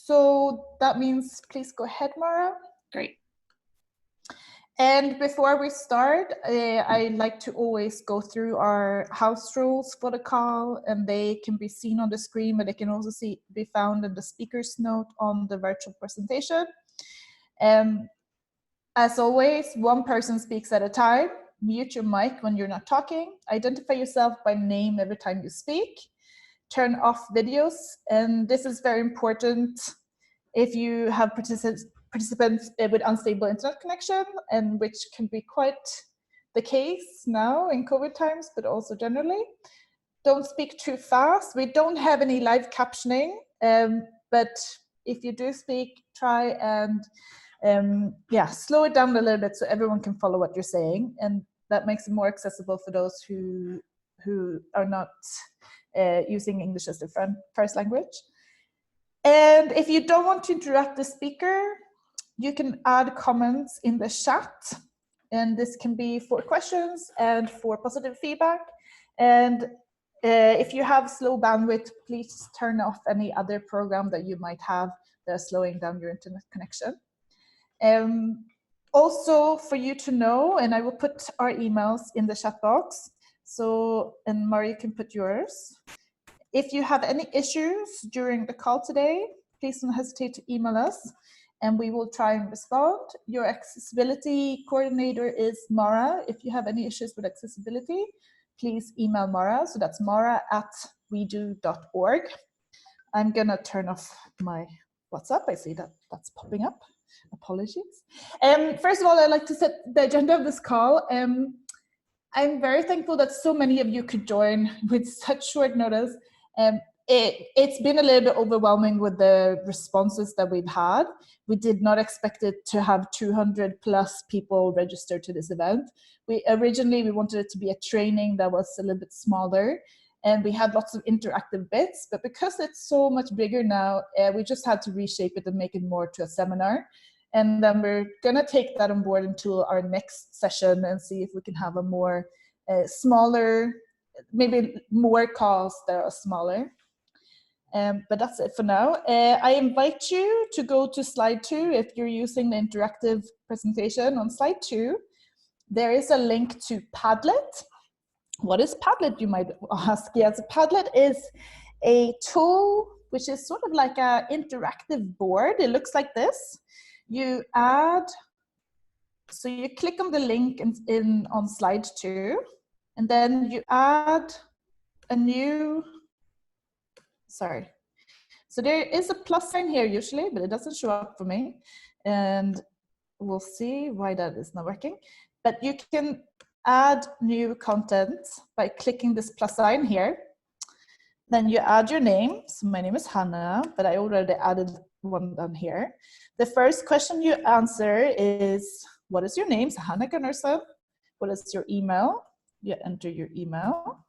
So that means please go ahead, Mara. Great. And before we start, I like to always go through our house rules for the call, and they can be seen on the screen, but they can also be found in the speaker's note on the virtual presentation. As always, one person speaks at a time. Mute your mic when you're not talking. Identify yourself by name every time you speak. Turn off videos, and this is very important if you have participants with unstable internet connection, and which can be quite the case now in COVID times, but also generally. Don't speak too fast. We don't have any live captioning, but if you do speak, try and slow it down a little bit so everyone can follow what you're saying, and that makes it more accessible for those who are not using English as their first language. And if you don't want to interrupt the speaker, you can add comments in the chat, and this can be for questions and for positive feedback. And if you have slow bandwidth, please turn off any other program that you might have that is slowing down your internet connection. Also for you to know, and I will put our emails in the chat box, so, and Mari, you can put yours. If you have any issues during the call today, please don't hesitate to email us, and we will try and respond. Your accessibility coordinator is Mara. If you have any issues with accessibility, please email Mara. So that's mara@wedo.org. I'm gonna turn off my WhatsApp. I see that that's popping up. Apologies. First of all, I'd like to set the agenda of this call. I'm very thankful that so many of you could join with such short notice. It's been a little bit overwhelming with the responses that we've had. We did not expect it to have 200 plus people registered to this event. Originally we wanted it to be a training that was a little bit smaller, and we had lots of interactive bits, but because it's so much bigger now, we just had to reshape it and make it more to a seminar. And then we're gonna take that on board until our next session and see if we can have a more smaller, maybe more calls that are smaller. But that's it for now. I invite you to go to slide 2 if you're using the interactive presentation. On slide 2, there is a link to Padlet. What is Padlet, you might ask? Yes, Padlet is a tool which is sort of like an interactive board. It looks like this. You add, so you click on the link on slide 2, and then you add a new, sorry. So there is a plus sign here usually, but it doesn't show up for me. And we'll see why that is not working. But you can add new content by clicking this plus sign here. Then you add your name. So my name is Hanna, but I already added one down here. The first question you answer is, what is your name? So Hanna Gunnarsson. What is your email? You enter your email.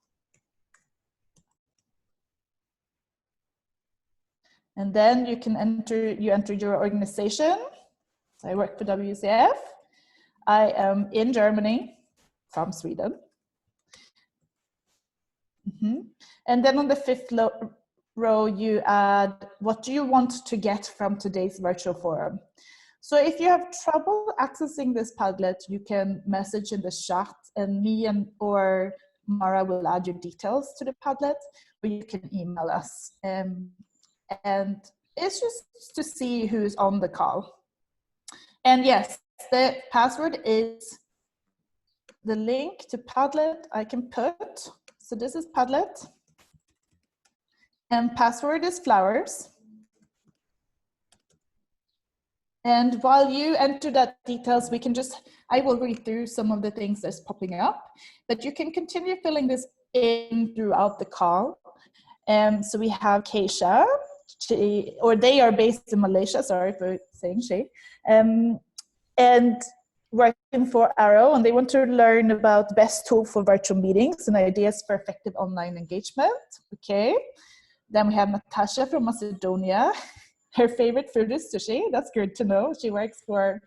And then you can enter your organization. I work for WECF. I am in Germany, from Sweden. And then on the 5th row, you add, what do you want to get from today's virtual forum? So if you have trouble accessing this Padlet, you can message in the chat, and me or Mara will add your details to the Padlet, or you can email us. And it's just to see who's on the call. And yes, the password is the link to Padlet I can put. So this is Padlet. And password is flowers. And while you enter that details, we can I will read through some of the things that's popping up, but you can continue filling this in throughout the call. So we have Keisha, they are based in Malaysia, sorry for saying she, and working for Arrow, and they want to learn about the best tool for virtual meetings and ideas for effective online engagement. Okay. Then we have Natasha from Macedonia. Her favorite food is sushi. That's good to know. She works for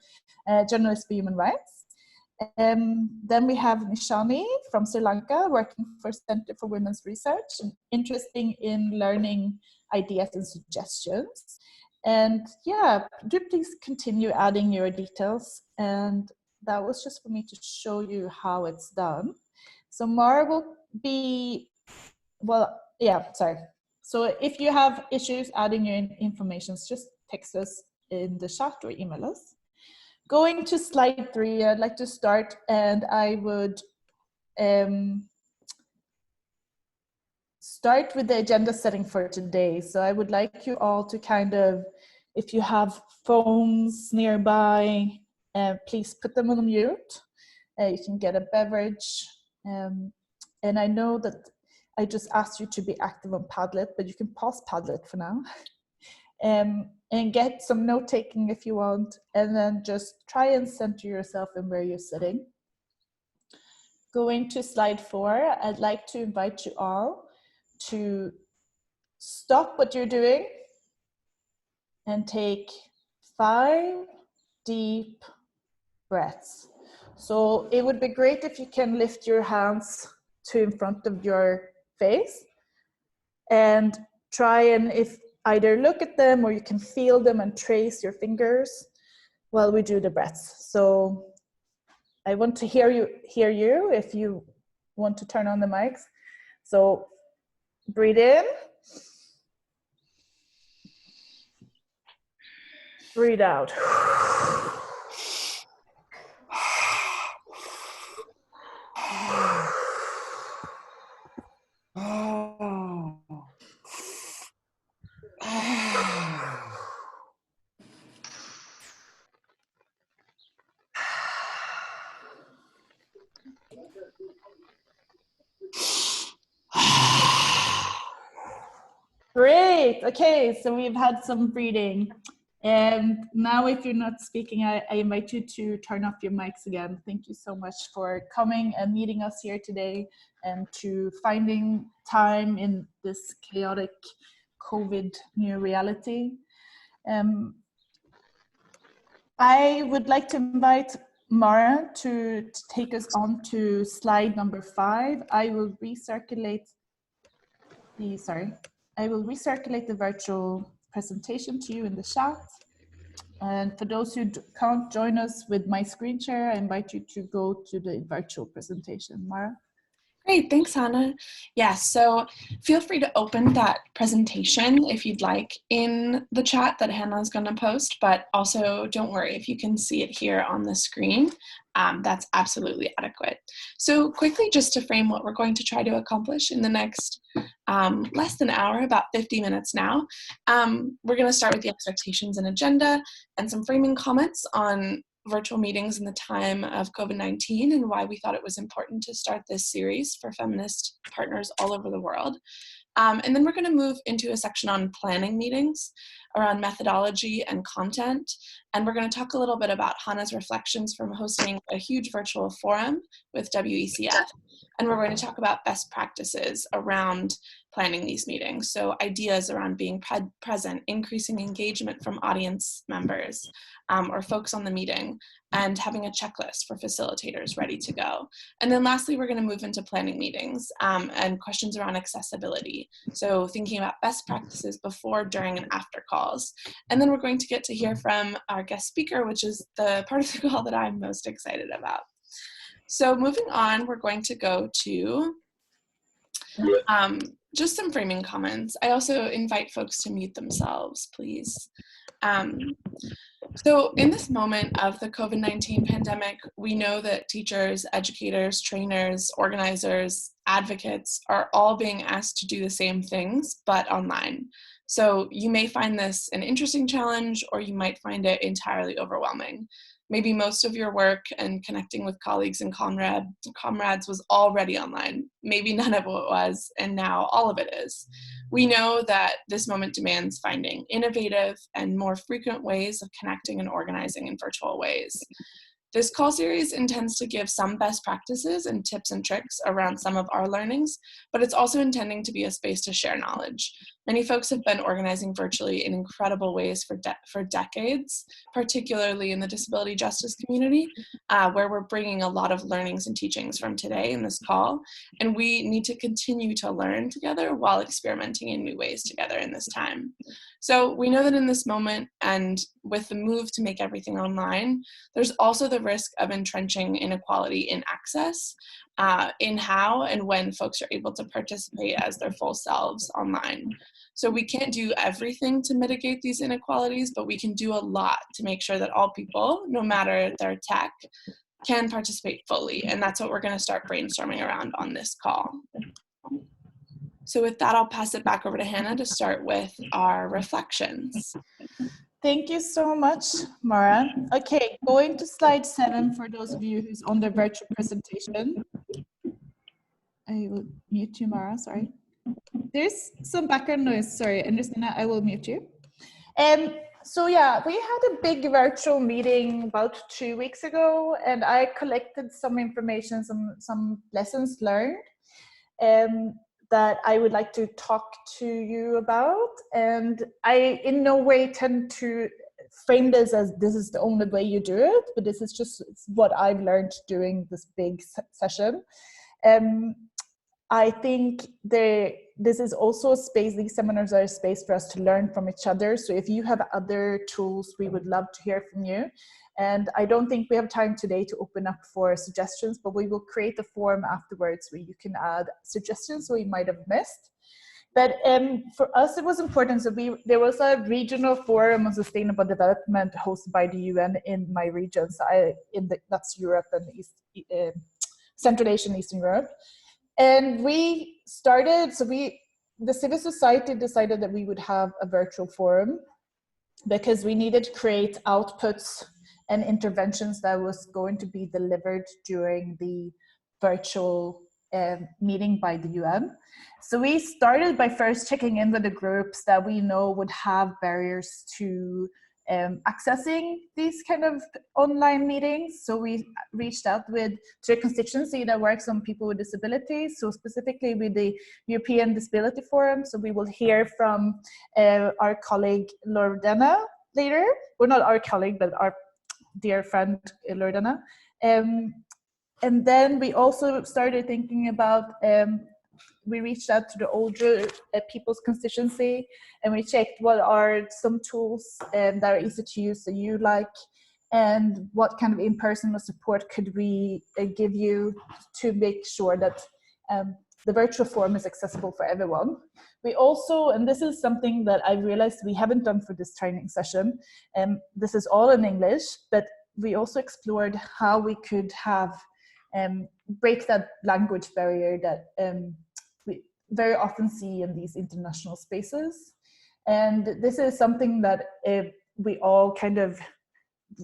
Journalists for Human Rights. Then we have Nishani from Sri Lanka, working for Center for Women's Research, and interested in learning ideas and suggestions. And yeah, do please continue adding your details. And that was just for me to show you how it's done. So Mara will be, well, yeah, sorry. So if you have issues adding your information, just text us in the chat or email us. Going to slide 3, I'd like to start, and I would start with the agenda setting for today. So I would like you all to kind of, if you have phones nearby, please put them on mute. You can get a beverage. And I know that I just asked you to be active on Padlet, but you can pause Padlet for now. And get some note taking if you want, and then just try and center yourself in where you're sitting. Going to slide 4, I'd like to invite you all to stop what you're doing and take 5 deep breaths. So it would be great if you can lift your hands to in front of your face and try and either look at them or you can feel them and trace your fingers while we do the breaths. So I want to hear you if you want to turn on the mics. So breathe in. Breathe out. Great. Okay, so we've had some breathing. And now if you're not speaking, I invite you to turn off your mics again. Thank you so much for coming and meeting us here today and to finding time in this chaotic COVID new reality. I would like to invite Mara to take us on to slide number 5. I will recirculate the virtual presentation to you in the chat. And for those who can't join us with my screen share, I invite you to go to the virtual presentation. Mara? Great, thanks, Hanna. Yeah, so feel free to open that presentation if you'd like in the chat that Hanna's going to post, but also don't worry if you can see it here on the screen. That's absolutely adequate. So quickly, just to frame what we're going to try to accomplish in the next less than an hour, about 50 minutes now, we're going to start with the expectations and agenda and some framing comments on virtual meetings in the time of COVID-19 and why we thought it was important to start this series for feminist partners all over the world. And then we're going to move into a section on planning meetings around methodology and content. And we're going to talk a little bit about Hanna's reflections from hosting a huge virtual forum with WECF. And we're going to talk about best practices around planning these meetings. So ideas around being present, increasing engagement from audience members or folks on the meeting, and having a checklist for facilitators ready to go. And then lastly, we're going to move into planning meetings and questions around accessibility. So thinking about best practices before, during, and after calls. And then we're going to get to hear from our guest speaker, which is the part of the call that I'm most excited about. So moving on, we're going to go to just some framing comments. I also invite folks to mute themselves, please. So in this moment of the COVID-19 pandemic, we know that teachers, educators, trainers, organizers, advocates are all being asked to do the same things, but online. So you may find this an interesting challenge, or you might find it entirely overwhelming. Maybe most of your work and connecting with colleagues and comrades was already online. Maybe none of it was, and now all of it is. We know that this moment demands finding innovative and more frequent ways of connecting and organizing in virtual ways. This call series intends to give some best practices and tips and tricks around some of our learnings, but it's also intending to be a space to share knowledge. Many folks have been organizing virtually in incredible ways for decades, particularly in the disability justice community, where we're bringing a lot of learnings and teachings from today in this call. And we need to continue to learn together while experimenting in new ways together in this time. So we know that in this moment, and with the move to make everything online, there's also the risk of entrenching inequality in access, in how and when folks are able to participate as their full selves online. So we can't do everything to mitigate these inequalities, but we can do a lot to make sure that all people, no matter their tech, can participate fully. And that's what we're going to start brainstorming around on this call. So with that, I'll pass it back over to Hanna to start with our reflections. Thank you so much, Mara. Okay, going to slide 7 for those of you who's on the virtual presentation. I will mute you, Mara, sorry. There's some background noise, sorry, Loredana, I will mute you. So yeah, we had a big virtual meeting about 2 weeks ago, and I collected some information, some lessons learned that I would like to talk to you about. And I in no way tend to frame this as this is the only way you do it, but this is just what I've learned during this big session. I think this is also a space, these seminars are a space for us to learn from each other. So if you have other tools, we would love to hear from you. And I don't think we have time today to open up for suggestions, but we will create a form afterwards where you can add suggestions we might have missed. But for us, it was important. So there was a regional forum on sustainable development hosted by the UN in my region. So that's Europe and Central Asia and Eastern Europe. And we started, the civil society decided that we would have a virtual forum because we needed to create outputs and interventions that was going to be delivered during the virtual meeting by the UN. So we started by first checking in with the groups that we know would have barriers to accessing these kind of online meetings. So we reached out to a constituency that works on people with disabilities, so specifically with the European Disability Forum. So we will hear from our colleague Loredana later, well, not our colleague, but our dear friend Loredana. And then we also started thinking about we reached out to the older people's constituency, and we checked what are some tools that are easy to use that you like, and what kind of in-person support could we give you to make sure that the virtual forum is accessible for everyone. We also, and this is something that I realized we haven't done for this training session, this is all in English, but we also explored how we could have break that language barrier that we very often see in these international spaces. And this is something that we all kind of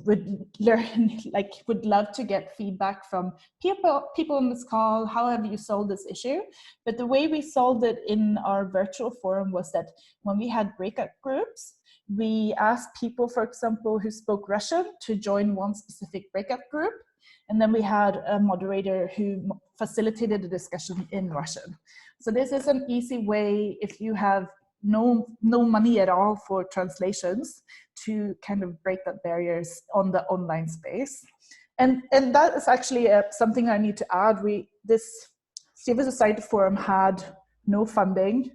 would learn, like would love to get feedback from people on this call. How have you solved this issue? But the way we solved it in our virtual forum was that when we had breakout groups, we asked people, for example, who spoke Russian to join one specific breakout group. And then we had a moderator who facilitated the discussion in Russian. So this is an easy way, if you have no money at all for translations, to kind of break that barriers on the online space. And that is actually something I need to add. This civil society forum had no funding.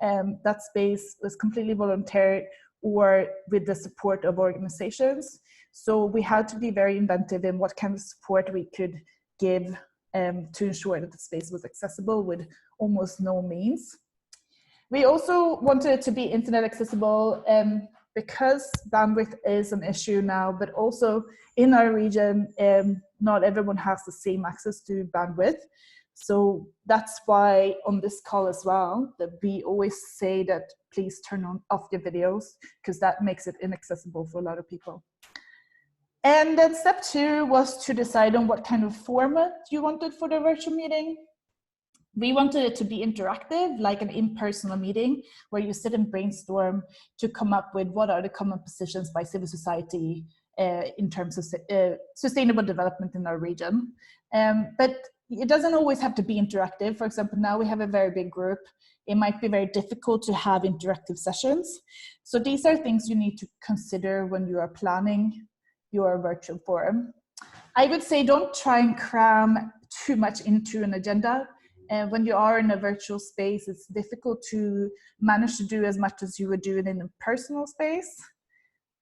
That space was completely voluntary or with the support of organizations. So we had to be very inventive in what kind of support we could give to ensure that the space was accessible with almost no means. We also wanted it to be internet accessible because bandwidth is an issue now, but also in our region, not everyone has the same access to bandwidth. So that's why on this call as well, that we always say that please turn off your videos, because that makes it inaccessible for a lot of people. And then step 2 was to decide on what kind of format you wanted for the virtual meeting. We wanted it to be interactive, like an in-person meeting, where you sit and brainstorm to come up with what are the common positions by civil society in terms of sustainable development in our region. But it doesn't always have to be interactive. For example, now we have a very big group. It might be very difficult to have interactive sessions. So these are things you need to consider when you are planning your virtual forum. I would say don't try and cram too much into an agenda. When you are in a virtual space, it's difficult to manage to do as much as you would do in a personal space.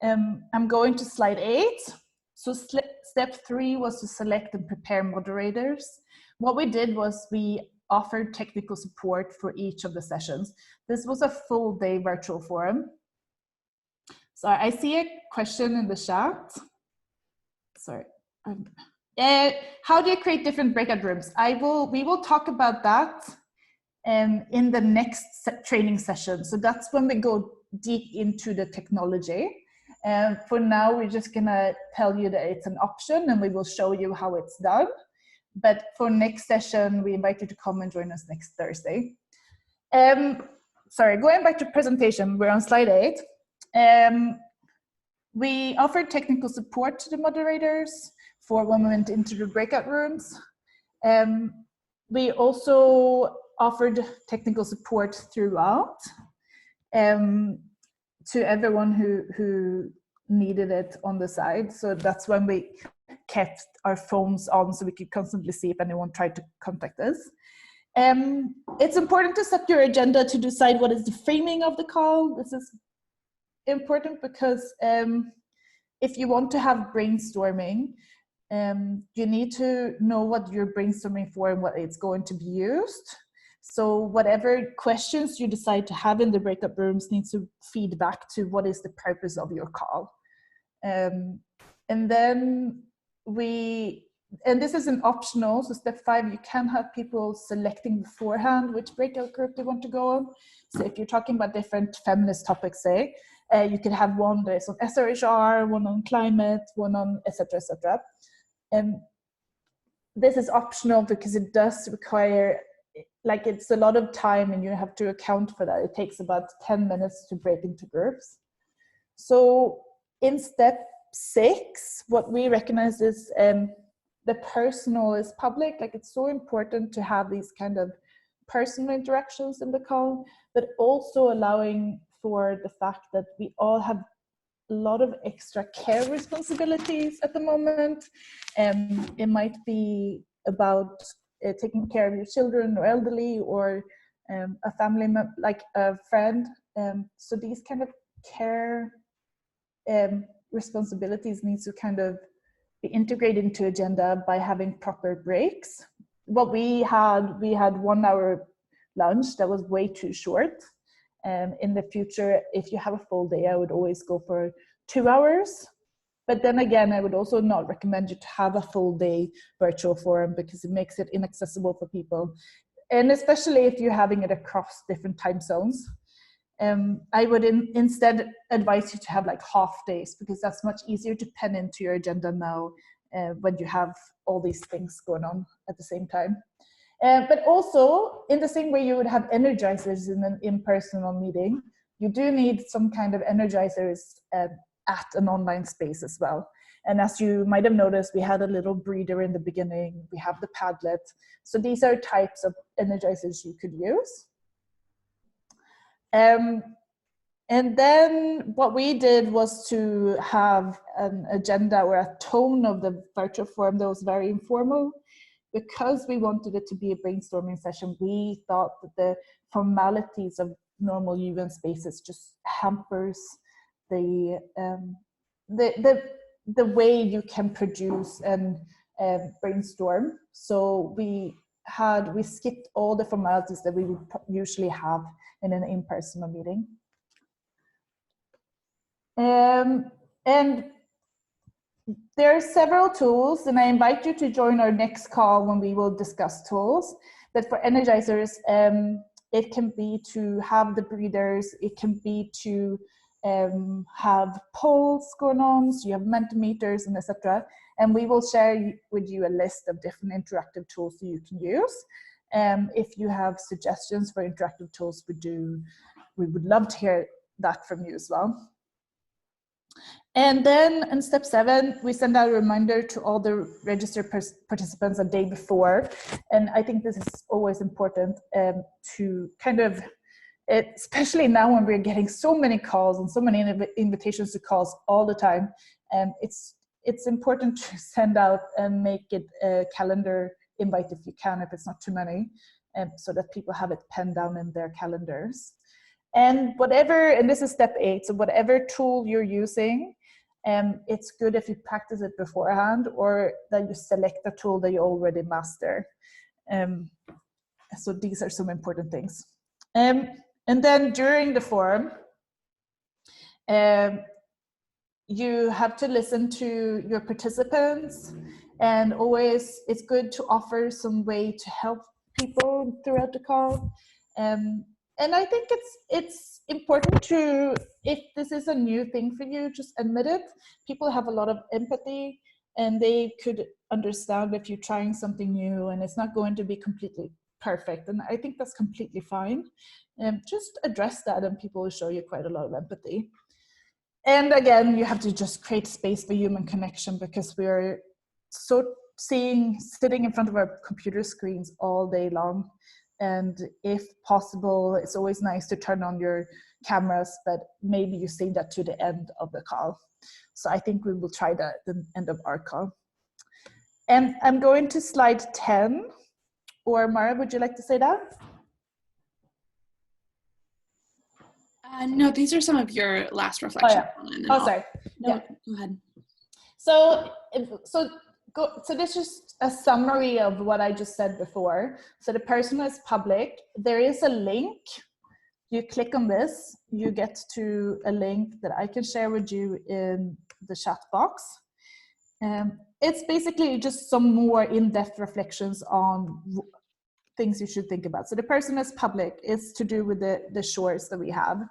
I'm going to slide 8. So step 3 was to select and prepare moderators. What we did was we offered technical support for each of the sessions. This was a full day virtual forum. So I see a question in the chat. Sorry. How do you create different breakout rooms? We will talk about that in the next training session. So that's when we go deep into the technology. For now, we're just gonna tell you that it's an option and we will show you how it's done. But for next session, we invite you to come and join us next Thursday. Sorry, going back to presentation, we're on slide 8. We offered technical support to the moderators for when we went into the breakout rooms. We also offered technical support throughout to everyone who needed it on the side. So that's when we kept our phones on so we could constantly see if anyone tried to contact us. It's important to set your agenda to decide what is the framing of the call. This is important because if you want to have brainstorming, you need to know what you're brainstorming for and what it's going to be used. So whatever questions you decide to have in the breakout rooms needs to feed back to what is the purpose of your call. And then this is an optional, so step 5, you can have people selecting beforehand which breakout group they want to go on. So if you're talking about different feminist topics, say, you could have one that is on SRHR, one on climate, one on etc., etc. This is optional because it does require, like, it's a lot of time and you have to account for that. It takes about 10 minutes to break into groups. So in step 6, what we recognize is the personal is public. Like, it's so important to have these kind of personal interactions in the call, but also allowing for the fact that we all have a lot of extra care responsibilities at the moment. It might be about taking care of your children or elderly or a family member, like a friend. So these kind of care responsibilities needs to kind of be integrated into agenda by having proper breaks. What we had 1 hour lunch that was way too short. In the future, if you have a full day, I would always go for 2 hours. But then again, I would also not recommend you to have a full day virtual forum because it makes it inaccessible for people. And especially if you're having it across different time zones. I would instead advise you to have like half days because that's much easier to pen into your agenda now when you have all these things going on at the same time. But also, in the same way you would have energizers in an in-personal meeting, you do need some kind of energizers at an online space as well. And as you might have noticed, we had a little breather in the beginning, we have the Padlet. So these are types of energizers you could use. And then what we did was to have an agenda or a tone of the virtual forum that was very informal. Because we wanted it to be a brainstorming session, we thought that the formalities of normal UN spaces just hampers the way you can produce and brainstorm. So we skipped all the formalities that we would usually have in an in-person meeting. And there are several tools, and I invite you to join our next call when we will discuss tools. But for energizers, it can be to have the breathers, it can be to have polls going on, so you have Mentimeters and etc. And we will share with you a list of different interactive tools that you can use. If you have suggestions for interactive tools, we would love to hear that from you as well. And then in step 7, we send out a reminder to all the registered participants a day before. And I think this is always important to kind of, especially now when we're getting so many calls and so many invitations to calls all the time, it's important to send out and make it a calendar invite if you can, if it's not too many, so that people have it penned down in their calendars. And whatever, and this is step 8, so whatever tool you're using, it's good if you practice it beforehand, or that you select a tool that you already master. So these are some important things. And then during the forum, you have to listen to your participants, and always it's good to offer some way to help people throughout the call. And I think it's important to, if this is a new thing for you, just admit it. People have a lot of empathy, and they could understand if you're trying something new and it's not going to be completely perfect. And I think that's completely fine. Just address that, and people will show you quite a lot of empathy. And again, you have to just create space for human connection, because we're so sitting in front of our computer screens all day long. And if possible, it's always nice to turn on your cameras, but maybe you save that to the end of the call. So I think we will try that at the end of our call. And I'm going to slide 10, or Mara, would you like to say that? No, these are some of your last reflections. Oh, sorry. No, go ahead. So this is a summary of what I just said before. So the person is public. There is a link. You click on this, you get to a link that I can share with you in the chat box. It's basically just some more in-depth reflections on things you should think about. So the person is public. It's to do with the shores that we have.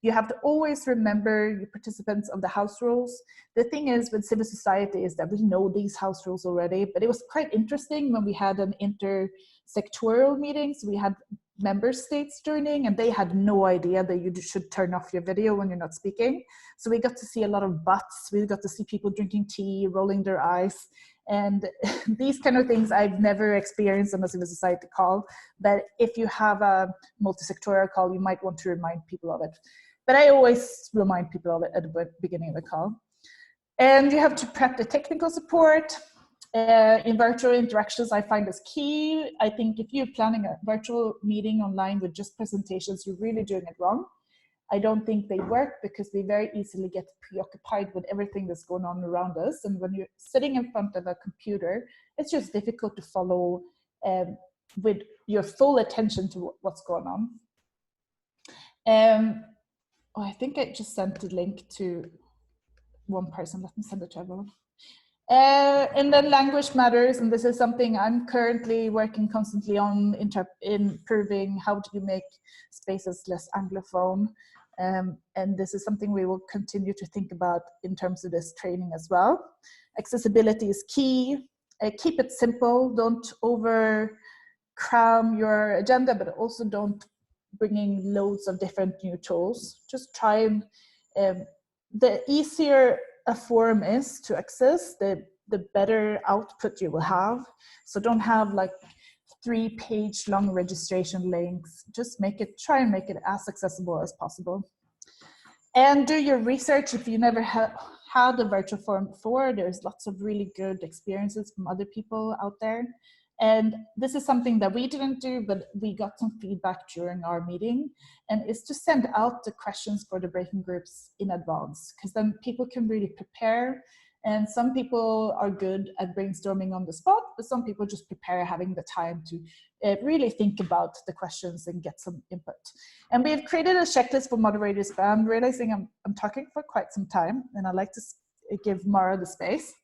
You have to always remember your participants of the house rules. The thing is with civil society is that we know these house rules already, but it was quite interesting when we had an intersectoral meeting. So we had member states joining, and they had no idea that you should turn off your video when you're not speaking. So we got to see a lot of butts. We got to see people drinking tea, rolling their eyes. And these kind of things I've never experienced on a civil society call. But if you have a multi-sectoral call, you might want to remind people of it. But I always remind people of it at the beginning of the call. And you have to prep the technical support. In virtual interactions, I find is key. I think if you're planning a virtual meeting online with just presentations, you're really doing it wrong. I don't think they work, because we very easily get preoccupied with everything that's going on around us. And when you're sitting in front of a computer, it's just difficult to follow with your full attention to what's going on. I think I just sent the link to one person. Let me send it to everyone. And then language matters, and this is something I'm currently working constantly on, improving how do you make spaces less Anglophone. And this is something we will continue to think about in terms of this training as well. Accessibility is key. Keep it simple. Don't over cram your agenda, but also don't bring in loads of different new tools. Just try and the easier a forum is to access, the better output you will have. So don't have like 3-page long registration links. Just try and make it as accessible as possible. And do your research. If you never had a virtual forum before, there's lots of really good experiences from other people out there. And this is something that we didn't do, but we got some feedback during our meeting, and it's to send out the questions for the breaking groups in advance, because then people can really prepare. And some people are good at brainstorming on the spot, but some people just prepare having the time to really think about the questions and get some input. And we've created a checklist for moderators, but I'm realizing I'm talking for quite some time, and I'd like to give Mara the space.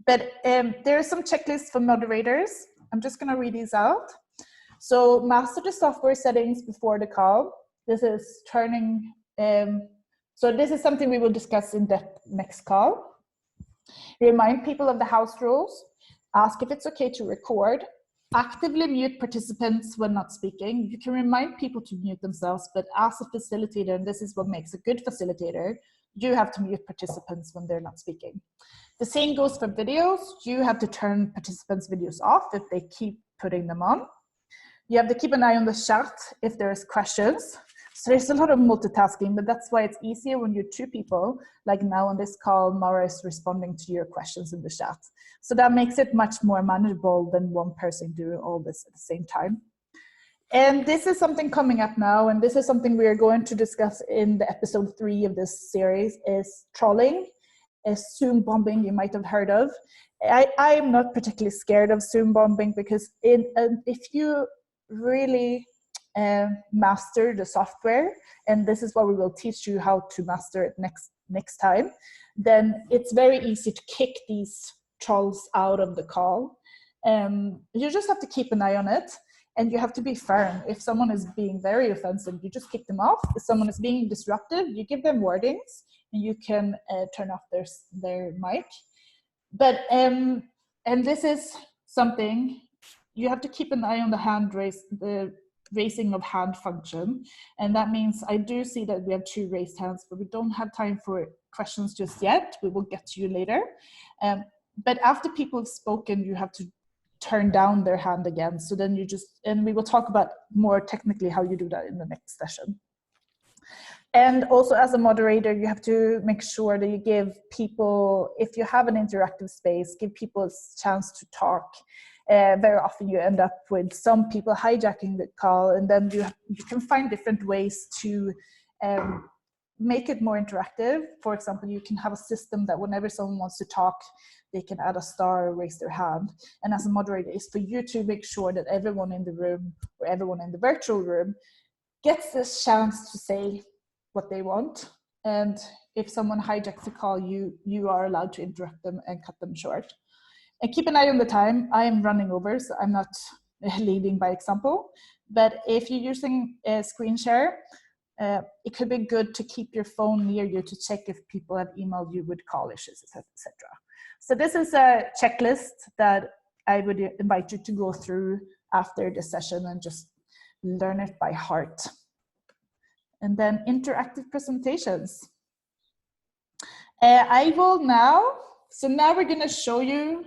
But there are some checklists for moderators. I'm just going to read these out. So master the software settings before the call. This is turning, so this is something we will discuss in the next call. Remind people of the house rules. Ask if it's okay to record. Actively mute participants when not speaking. You can remind people to mute themselves, but as a facilitator, and this is what makes a good facilitator, you have to mute participants when they're not speaking. The same goes for videos. You have to turn participants' videos off if they keep putting them on. You have to keep an eye on the chat if there's questions. So there's a lot of multitasking, but that's why it's easier when you're two people. Like now on this call, Mara is responding to your questions in the chat. So that makes it much more manageable than one person doing all this at the same time. And this is something coming up now, and this is something we are going to discuss in the episode 3 of this series, is trolling, Zoom bombing you might have heard of. I'm not particularly scared of Zoom bombing because if you really master the software, and this is what we will teach you how to master it next time, then it's very easy to kick these trolls out of the call. You just have to keep an eye on it, and you have to be firm. If someone is being very offensive, you just kick them off. If someone is being disruptive, you give them warnings, and you can turn off their mic. But and this is something you have to keep an eye on the raising of hand function, and that means I do see that we have 2 raised hands, but we don't have time for questions just yet. We will get to you later. But after people have spoken, you have to turn down their hand again. So then and we will talk about more technically how you do that in the next session. And also as a moderator, you have to make sure that you give people, if you have an interactive space, give people a chance to talk. Very often you end up with some people hijacking the call, and then you can find different ways to make it more interactive. For example, you can have a system that whenever someone wants to talk, they can add a star or raise their hand. And as a moderator, it's for you to make sure that everyone in the room or everyone in the virtual room gets this chance to say what they want. And if someone hijacks the call, you are allowed to interrupt them and cut them short. And keep an eye on the time. I am running over, so I'm not leading by example. But if you're using a screen share, it could be good to keep your phone near you to check if people have emailed you with call issues, etc. So this is a checklist that I would invite you to go through after the session and just learn it by heart. And then interactive presentations. I will now, so now we're gonna show you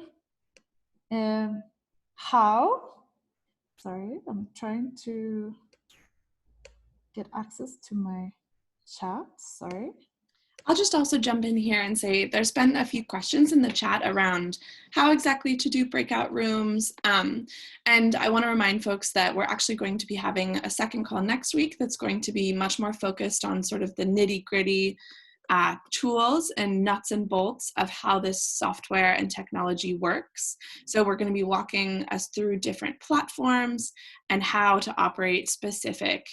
how, sorry, I'm trying to get access to my chat, sorry. I'll just also jump in here and say there's been a few questions in the chat around how exactly to do breakout rooms. And I want to remind folks that we're actually going to be having a second call next week that's going to be much more focused on sort of the nitty-gritty tools and nuts and bolts of how this software and technology works. So we're going to be walking us through different platforms and how to operate specific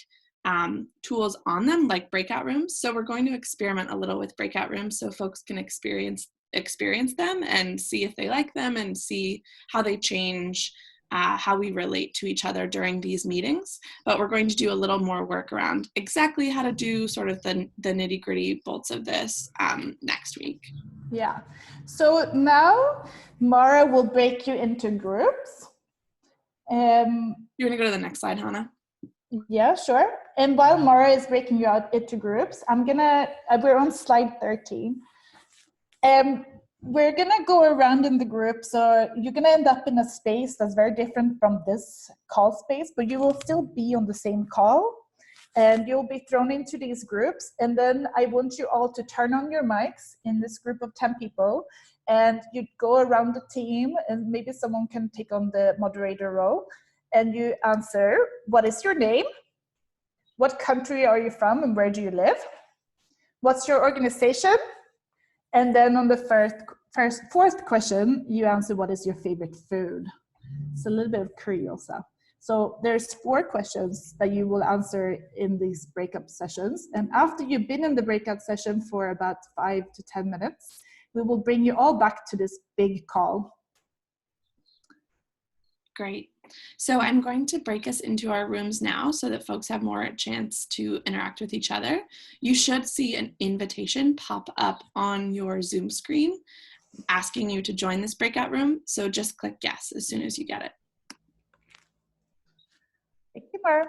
tools on them, like breakout rooms. So we're going to experiment a little with breakout rooms so folks can experience them and see if they like them and see how they change how we relate to each other during these meetings. But we're going to do a little more work around exactly how to do sort of the nitty-gritty bolts of this next week. Yeah, so now Mara will break you into groups. You want to go to the next slide, Hanna? Yeah, sure. And while Mara is breaking you out into groups, we're on slide 13. We're gonna go around in the group, so you're gonna end up in a space that's very different from this call space, but you will still be on the same call, and you'll be thrown into these groups. And then I want you all to turn on your mics in this group of 10 people, and you go around the team, and maybe someone can take on the moderator role, and you answer, what is your name? What country are you from and where do you live? What's your organization? And then on the fourth question, you answer, what is your favorite food? It's a little bit of curiosa. So there's 4 questions that you will answer in these breakup sessions. And after you've been in the breakout session for about 5 to 10 minutes, we will bring you all back to this big call. Great. So I'm going to break us into our rooms now so that folks have more chance to interact with each other. You should see an invitation pop up on your Zoom screen asking you to join this breakout room. So just click yes as soon as you get it. Thank you, Mara.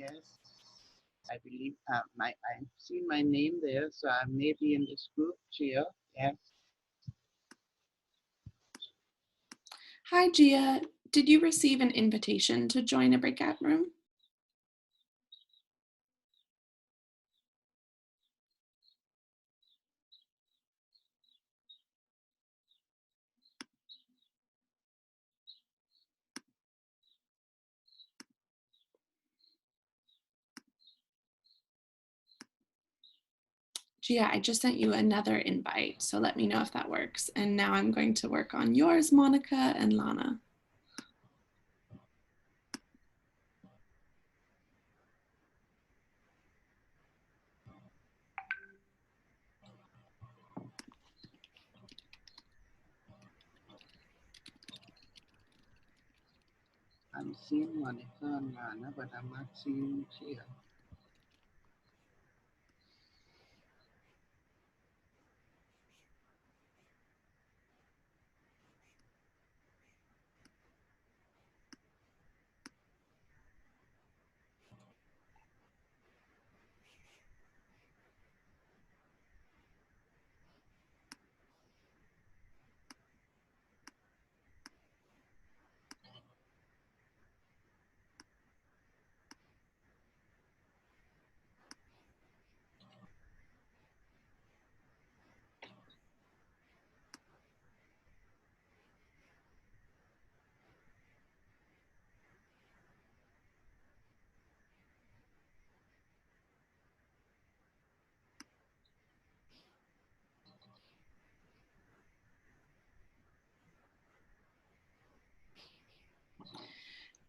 Yes, I believe I've seen my name there, so I may be in this group. Gia, yes. Hi, Gia. Did you receive an invitation to join a breakout room? Gia, I just sent you another invite, so let me know if that works. And now I'm going to work on yours, Monica and Lana. I'm seeing Monica and Lana, but I'm not seeing Gia.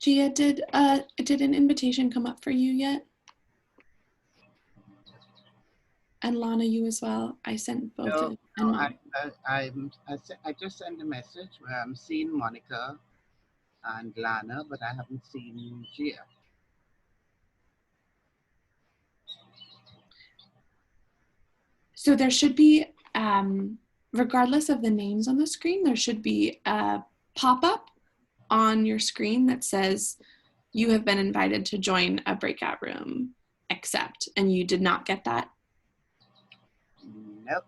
Gia, did an invitation come up for you yet? And Lana, you as well. I sent both No, of and no, Mom. I just sent a message where I'm seeing Monica and Lana, but I haven't seen Gia. So there should be, regardless of the names on the screen, there should be a pop-up on your screen that says you have been invited to join a breakout room, accept, and you did not get that? Nope,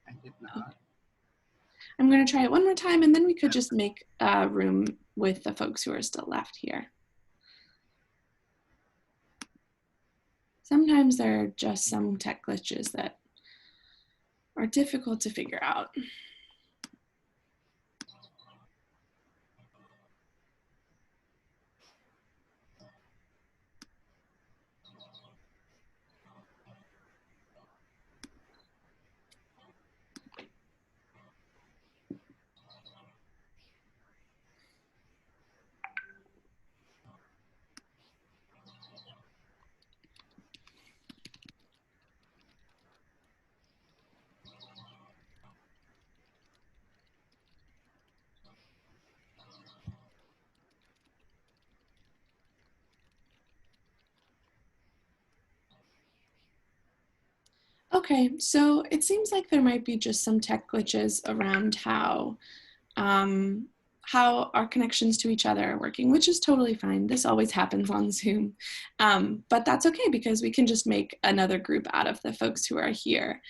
I did not. I'm going to try it one more time, and then we could just make a room with the folks who are still left here. Sometimes there are just some tech glitches that are difficult to figure out. Okay, so it seems like there might be just some tech glitches around how our connections to each other are working, which is totally fine. This always happens on Zoom, but that's okay because we can just make another group out of the folks who are here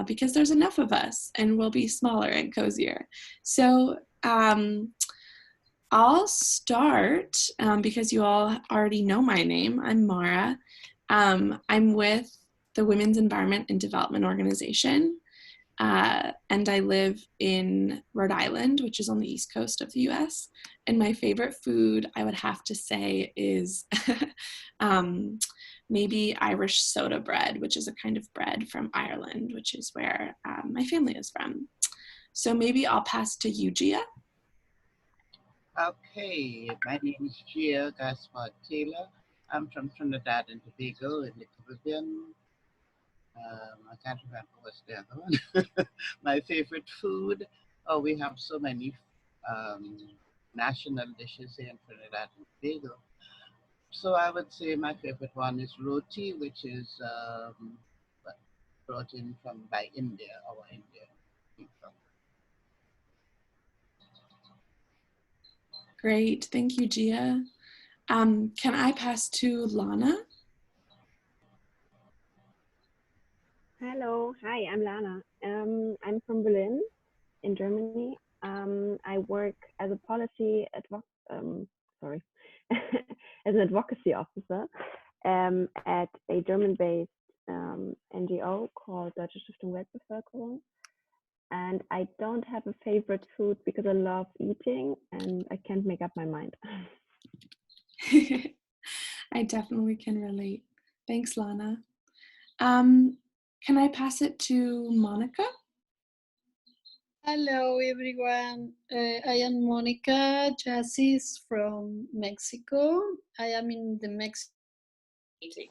because there's enough of us and we'll be smaller and cozier. So I'll start because you all already know my name. I'm Mara. I'm with the Women's Environment and Development Organization, and I live in Rhode Island, which is on the east coast of the US. And my favorite food, I would have to say, is maybe Irish soda bread, which is a kind of bread from Ireland, which is where my family is from. So maybe I'll pass to you, Gia. Okay, my name is Gia Gaspard Taylor. I'm from Trinidad and Tobago in the Caribbean. I can't remember what's the other one. My favorite food. Oh, we have so many national dishes here in Trinidad and Tobago. So I would say my favorite one is roti, which is brought in by India, our Indian people. Great, thank you, Gia. Can I pass to Lana? Hello, hi, I'm Lana. I'm from Berlin in Germany. I work as a policy sorry, as an advocacy officer at a German-based NGO called Deutsche Stiftung Weltbevölkerung. And I don't have a favorite food because I love eating and I can't make up my mind. I definitely can relate. Thanks, Lana. Can I pass it to Monica? Hello, everyone. I am Monica Jasis from Mexico. I am in the Mexico meeting.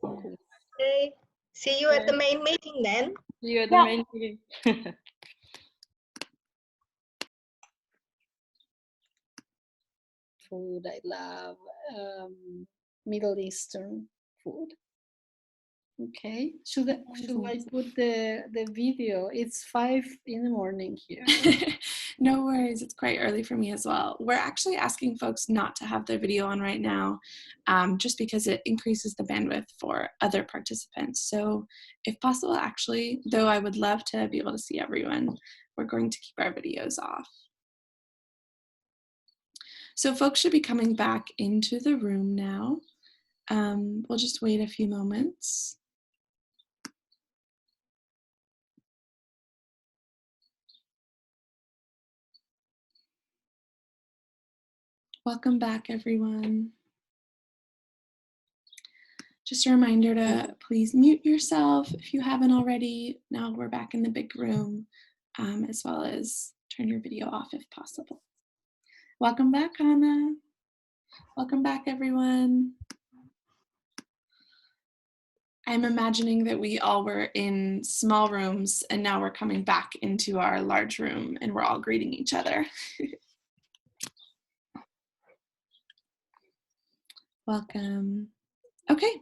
Okay. See you at the main meeting then. See you at the main meeting. Food I love, Middle Eastern food. Okay, should I put the video? It's 5 in the morning here. No worries, it's quite early for me as well. We're actually asking folks not to have their video on right now, just because it increases the bandwidth for other participants. So if possible, actually, though I would love to be able to see everyone, we're going to keep our videos off. So folks should be coming back into the room now. We'll just wait a few moments. Welcome back, everyone. Just a reminder to please mute yourself if you haven't already. Now we're back in the big room, as well as turn your video off if possible. Welcome back, Hanna. Welcome back, everyone. I'm imagining that we all were in small rooms and now we're coming back into our large room and we're all greeting each other. Welcome. Okay,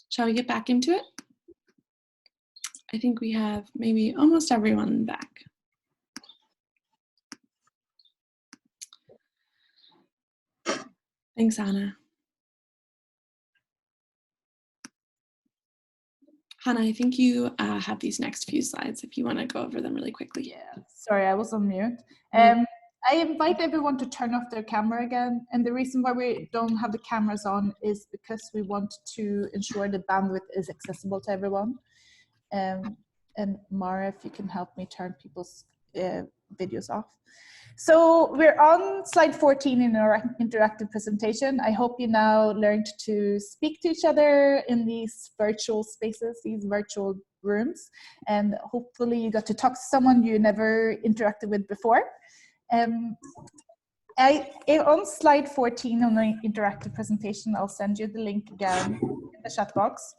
shall we get back into it? I think we have maybe almost everyone back. Thanks, Hanna. Hanna, I think you have these next few slides if you want to go over them really quickly. Yeah, sorry, I was on mute. I invite everyone to turn off their camera again. And the reason why we don't have the cameras on is because we want to ensure the bandwidth is accessible to everyone. And Mara, if you can help me turn people's videos off. So we're on slide 14 in our interactive presentation. I hope you now learned to speak to each other in these virtual spaces, these virtual rooms, and hopefully you got to talk to someone you never interacted with before. On slide 14 on the interactive presentation, I'll send you the link again in the chat box.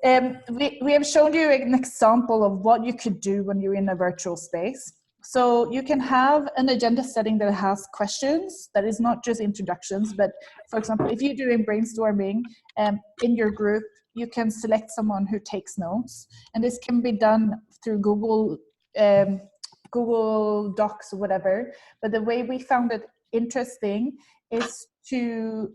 We have shown you an example of what you could do when you're in a virtual space. So you can have an agenda setting that has questions, that is not just introductions, but for example, if you're doing brainstorming in your group, you can select someone who takes notes. And this can be done through Google Docs or whatever. But the way we found it interesting is to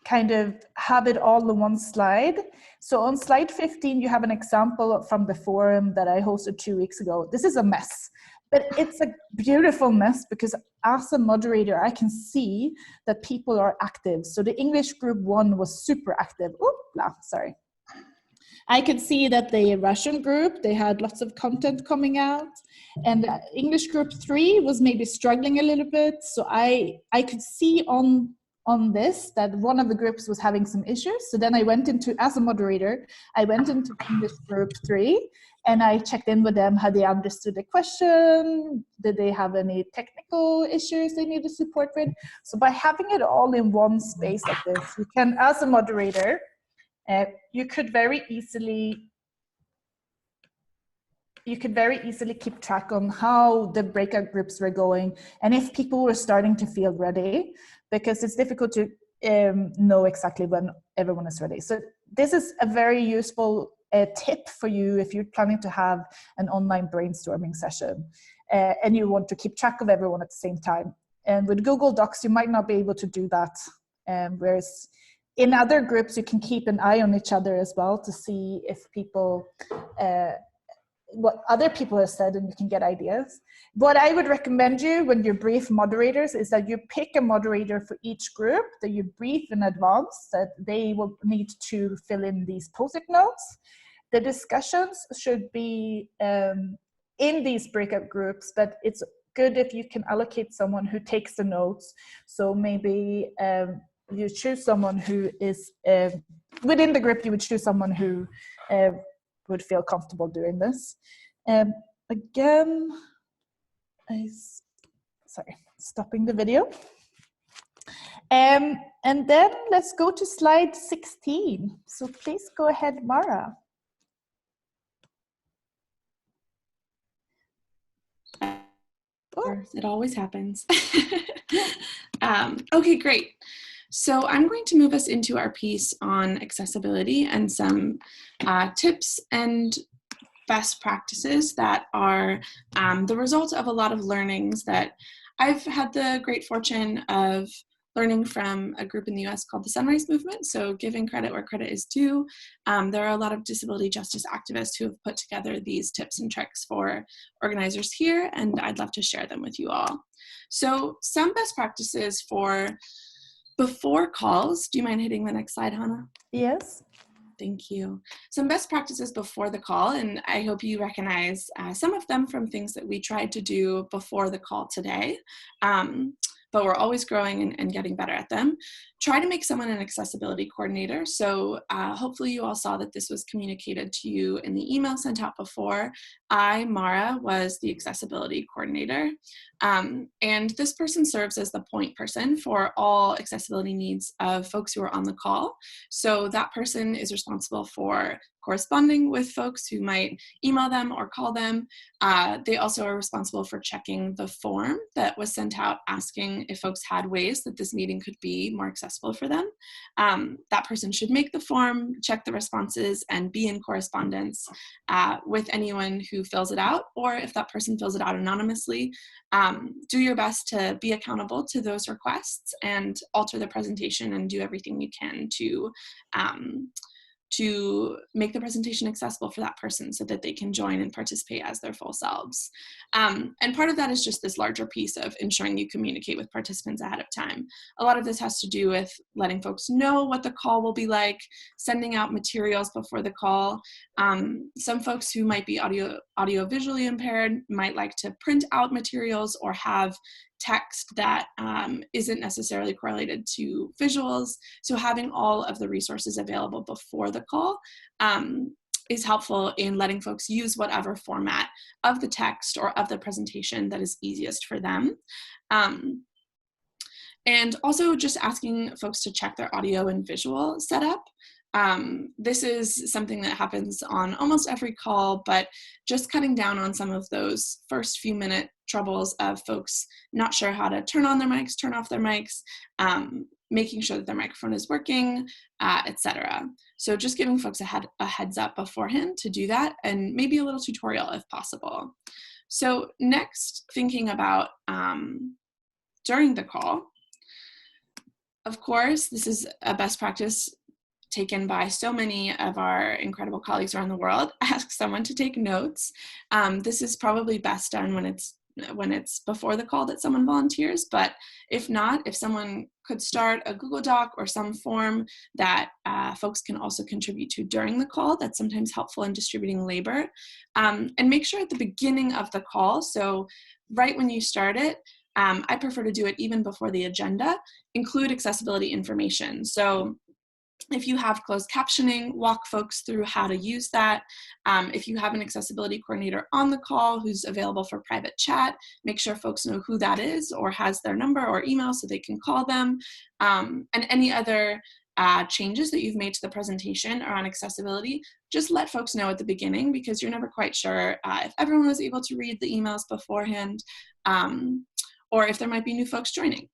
kind of have it all in one slide. So on slide 15, you have an example from the forum that I hosted 2 weeks ago. This is a mess, but it's a beautiful mess because as a moderator, I can see that people are active. So the English group 1 was super active. Sorry. I could see that the Russian group, they had lots of content coming out, and the English group 3 was maybe struggling a little bit. So I could see on this that one of the groups was having some issues. So then I went into, as a moderator, I went into English group 3 and I checked in with them. Had they understood the question? Did they have any technical issues they needed support with? So by having it all in one space like this, you can, as a moderator, you could very easily keep track on how the breakout groups were going and if people were starting to feel ready, because it's difficult to know exactly when everyone is ready. So this is a very useful tip for you if you're planning to have an online brainstorming session and you want to keep track of everyone at the same time. And with Google Docs, you might not be able to do that. Whereas in other groups, you can keep an eye on each other as well to see if people, what other people have said, and you can get ideas. What I would recommend you when you brief moderators is that you pick a moderator for each group that you brief in advance, that they will need to fill in these post-it notes. The discussions should be in these breakout groups, but it's good if you can allocate someone who takes the notes. So maybe you choose someone who is, within the group, you would choose someone who would feel comfortable doing this. Again, sorry, stopping the video. And then let's go to slide 16. So please go ahead, Mara. It always happens. Okay, great. So I'm going to move us into our piece on accessibility and some tips and best practices that are the result of a lot of learnings that I've had the great fortune of learning from a group in the US called the Sunrise Movement. So giving credit where credit is due. There are a lot of disability justice activists who have put together these tips and tricks for organizers here, and I'd love to share them with you all. So some best practices for before calls. Do you mind hitting the next slide, Hanna? Yes. Thank you. Some best practices before the call, and I hope you recognize some of them from things that we tried to do before the call today, but we're always growing and getting better at them. Try to make someone an accessibility coordinator. So hopefully you all saw that this was communicated to you in the email sent out before. I, Mara, was the accessibility coordinator. And this person serves as the point person for all accessibility needs of folks who are on the call. So that person is responsible for corresponding with folks who might email them or call them. They also are responsible for checking the form that was sent out asking if folks had ways that this meeting could be more accessible for them. That person should make the form, check the responses, and be in correspondence with anyone who fills it out, or if that person fills it out anonymously, do your best to be accountable to those requests and alter the presentation and do everything you can to make the presentation accessible for that person so that they can join and participate as their full selves. And part of that is just this larger piece of ensuring you communicate with participants ahead of time. A lot of this has to do with letting folks know what the call will be like, sending out materials before the call. Some folks who might be audio visually impaired might like to print out materials or have text that isn't necessarily correlated to visuals. So having all of the resources available before the call is helpful in letting folks use whatever format of the text or of the presentation that is easiest for them. And also just asking folks to check their audio and visual setup. This is something that happens on almost every call, but just cutting down on some of those first few minute troubles of folks not sure how to turn on their mics, turn off their mics, making sure that their microphone is working, etc. So just giving folks a heads up beforehand to do that, and maybe a little tutorial if possible. So next, thinking about during the call, of course, this is a best practice taken by so many of our incredible colleagues around the world. Ask someone to take notes. This is probably best done when it's before the call that someone volunteers, but if not, if someone could start a Google Doc or some form that folks can also contribute to during the call, that's sometimes helpful in distributing labor. And make sure at the beginning of the call, so right when you start it, I prefer to do it even before the agenda, include accessibility information. So if you have closed captioning, walk folks through how to use that. If you have an accessibility coordinator on the call who's available for private chat, make sure folks know who that is or has their number or email so they can call them. And any other changes that you've made to the presentation or on accessibility, just let folks know at the beginning, because you're never quite sure if everyone was able to read the emails beforehand, or if there might be new folks joining.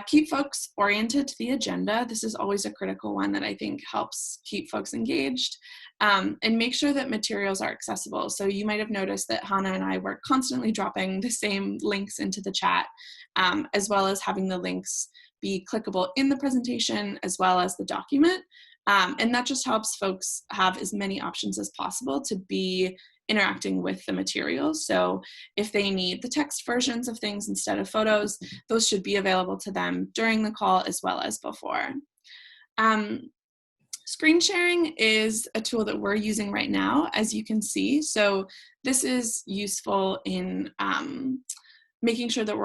Keep folks oriented to the agenda. This is always a critical one that I think helps keep folks engaged. And make sure that materials are accessible. So you might have noticed that Hanna and I were constantly dropping the same links into the chat, as well as having the links be clickable in the presentation as well as the document. And that just helps folks have as many options as possible to be interacting with the materials. So if they need the text versions of things instead of photos, those should be available to them during the call as well as before. Screen sharing is a tool that we're using right now, as you can see. So this is useful in making sure that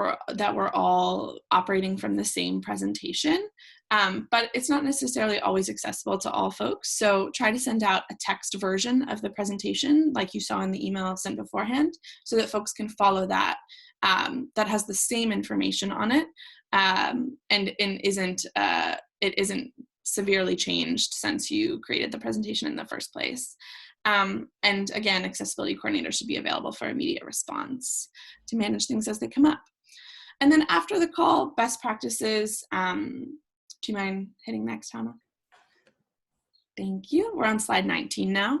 we're all operating from the same presentation. But it's not necessarily always accessible to all folks. So try to send out a text version of the presentation like you saw in the email sent beforehand so that folks can follow that, that has the same information on it and it isn't severely changed since you created the presentation in the first place. And again, accessibility coordinators should be available for immediate response to manage things as they come up. And then after the call, best practices. Do you mind hitting next, Hanna? Thank you. We're on slide 19 now.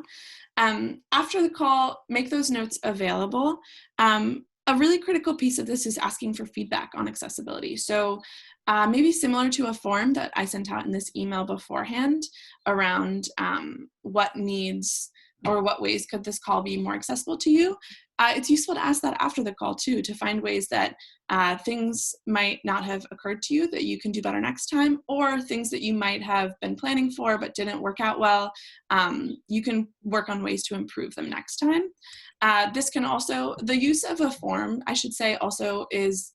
After the call, make those notes available. A really critical piece of this is asking for feedback on accessibility. So maybe similar to a form that I sent out in this email beforehand around what needs or what ways could this call be more accessible to you. It's useful to ask that after the call too, to find ways that things might not have occurred to you that you can do better next time, or things that you might have been planning for but didn't work out well. You can work on ways to improve them next time. This can also, the use of a form, I should say, also is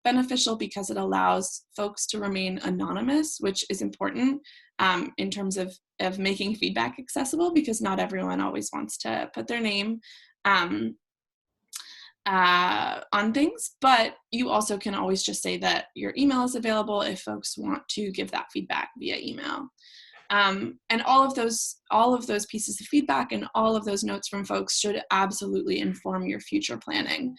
beneficial because it allows folks to remain anonymous, which is important in terms of making feedback accessible, because not everyone always wants to put their name on things, but you also can always just say that your email is available if folks want to give that feedback via email. And all of those pieces of feedback and all of those notes from folks should absolutely inform your future planning.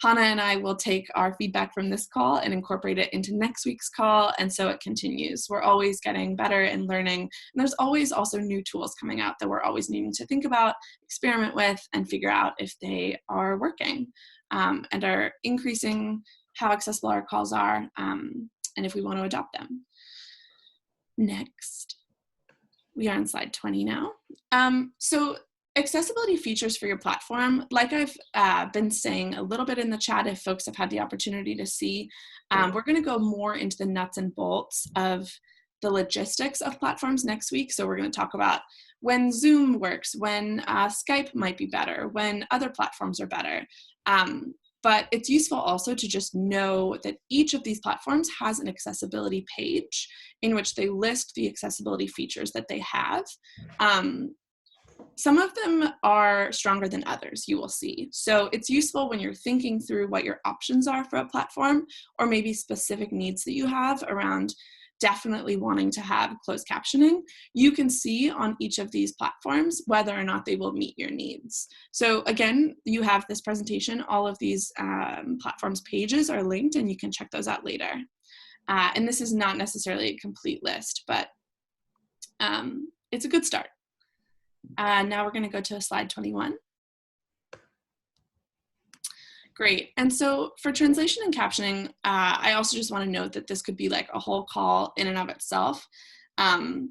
Hanna and I will take our feedback from this call and incorporate it into next week's call, and so it continues. We're always getting better and learning, and there's always also new tools coming out that we're always needing to think about, experiment with, and figure out if they are working and are increasing how accessible our calls are, and if we want to adopt them. Next, we are on slide 20 now. So accessibility features for your platform, like I've been saying a little bit in the chat, if folks have had the opportunity to see, we're going to go more into the nuts and bolts of the logistics of platforms next week. So we're going to talk about when Zoom works, when Skype might be better, when other platforms are better. But it's useful also to just know that each of these platforms has an accessibility page in which they list the accessibility features that they have. Some of them are stronger than others, you will see. So it's useful when you're thinking through what your options are for a platform, or maybe specific needs that you have around definitely wanting to have closed captioning. You can see on each of these platforms whether or not they will meet your needs. So again, you have this presentation, all of these platforms pages are linked, and you can check those out later. And this is not necessarily a complete list, but it's a good start. Now we're going to go to slide 21. Great. And so for translation and captioning, I also just want to note that this could be like a whole call in and of itself. And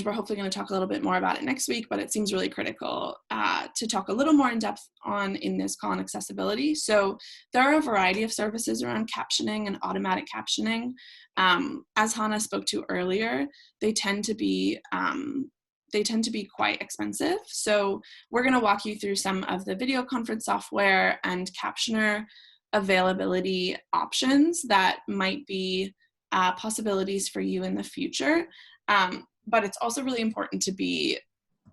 we're hopefully going to talk a little bit more about it next week, but it seems really critical to talk a little more in depth on in this call on accessibility. So there are a variety of services around captioning and automatic captioning. As Hanna spoke to earlier, they tend to be quite expensive. So we're going to walk you through some of the video conference software and captioner availability options that might be possibilities for you in the future. But it's also really important to be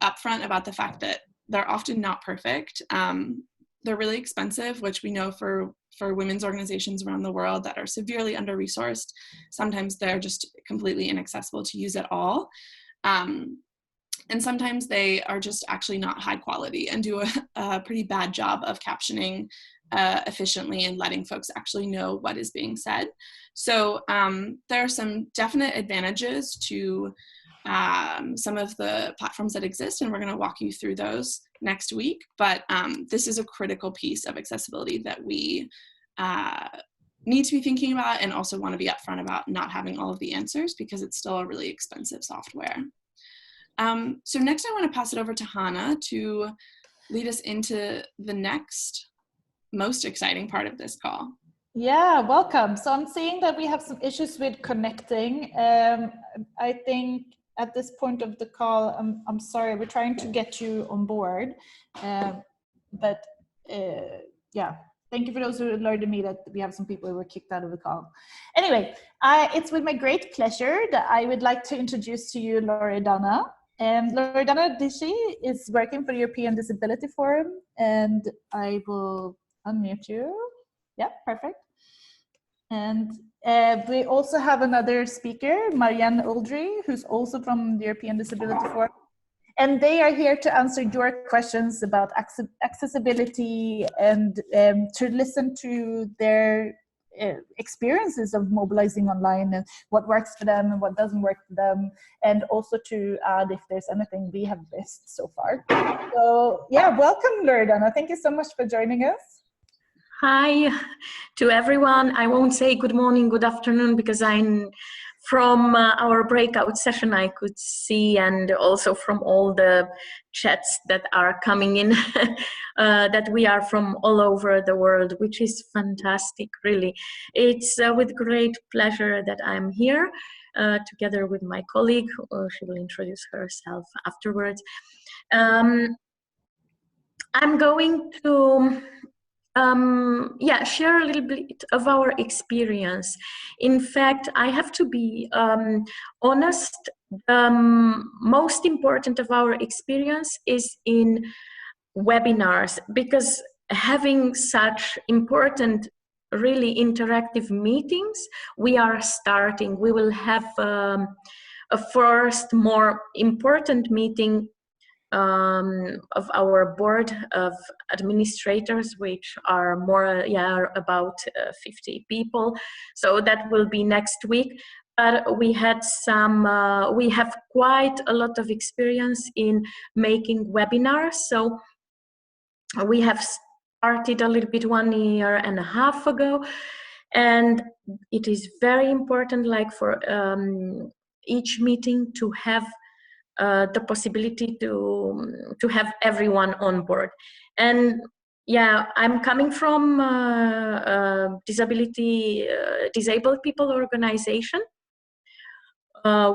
upfront about the fact that they're often not perfect. They're really expensive, which we know for women's organizations around the world that are severely under-resourced. Sometimes they're just completely inaccessible to use at all. And sometimes they are just actually not high quality and do a pretty bad job of captioning efficiently and letting folks actually know what is being said. So there are some definite advantages to some of the platforms that exist, and we're going to walk you through those next week. But this is a critical piece of accessibility that we need to be thinking about, and also want to be upfront about not having all of the answers, because it's still a really expensive software. So next I want to pass it over to Hanna to lead us into the next most exciting part of this call. Yeah, welcome. So I'm seeing that we have some issues with connecting. I think at this point of the call, I'm sorry, we're trying to get you on board. But yeah, thank you for those who alerted me that we have some people who were kicked out of the call. Anyway, it's with my great pleasure that I would like to introduce to you Loredana. Loredana Dicsi is working for the European Disability Forum, and I will unmute you. Yeah, perfect. And we also have another speaker, Marianne Uldry, who's also from the European Disability Forum. And they are here to answer your questions about accessibility and to listen to their experiences of mobilizing online and what works for them and what doesn't work for them, and also to add if there's anything we have missed so far. So yeah, welcome Loredana. Thank you so much for joining us. Hi to everyone. I won't say good morning, good afternoon, because I'm from our breakout session I could see, and also from all the chats that are coming in, that we are from all over the world, which is fantastic, really. It's with great pleasure that I'm here together with my colleague. She will introduce herself afterwards. I'm going to share a little bit of our experience. In fact, I have to be honest, most important of our experience is in webinars, because having such important, really interactive meetings, we are starting. We will have a first more important meeting of our board of administrators, which are more, about 50 people. So that will be next week. But we had some, we have quite a lot of experience in making webinars. So we have started a little bit 1.5 years ago. And it is very important, like for each meeting, to have the possibility to have everyone on board. And yeah, I'm coming from disabled people organization.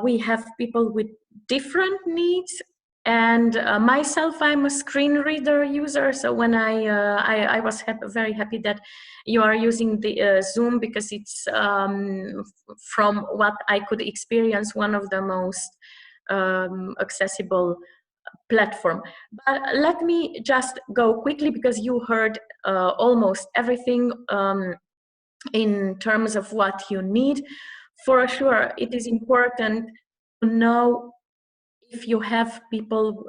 We have people with different needs, and myself, I'm a screen reader user. So when I was very happy that you are using the Zoom, because it's from what I could experience, one of the most accessible platform. But let me just go quickly, because you heard almost everything in terms of what you need. For sure, it is important to know if you have people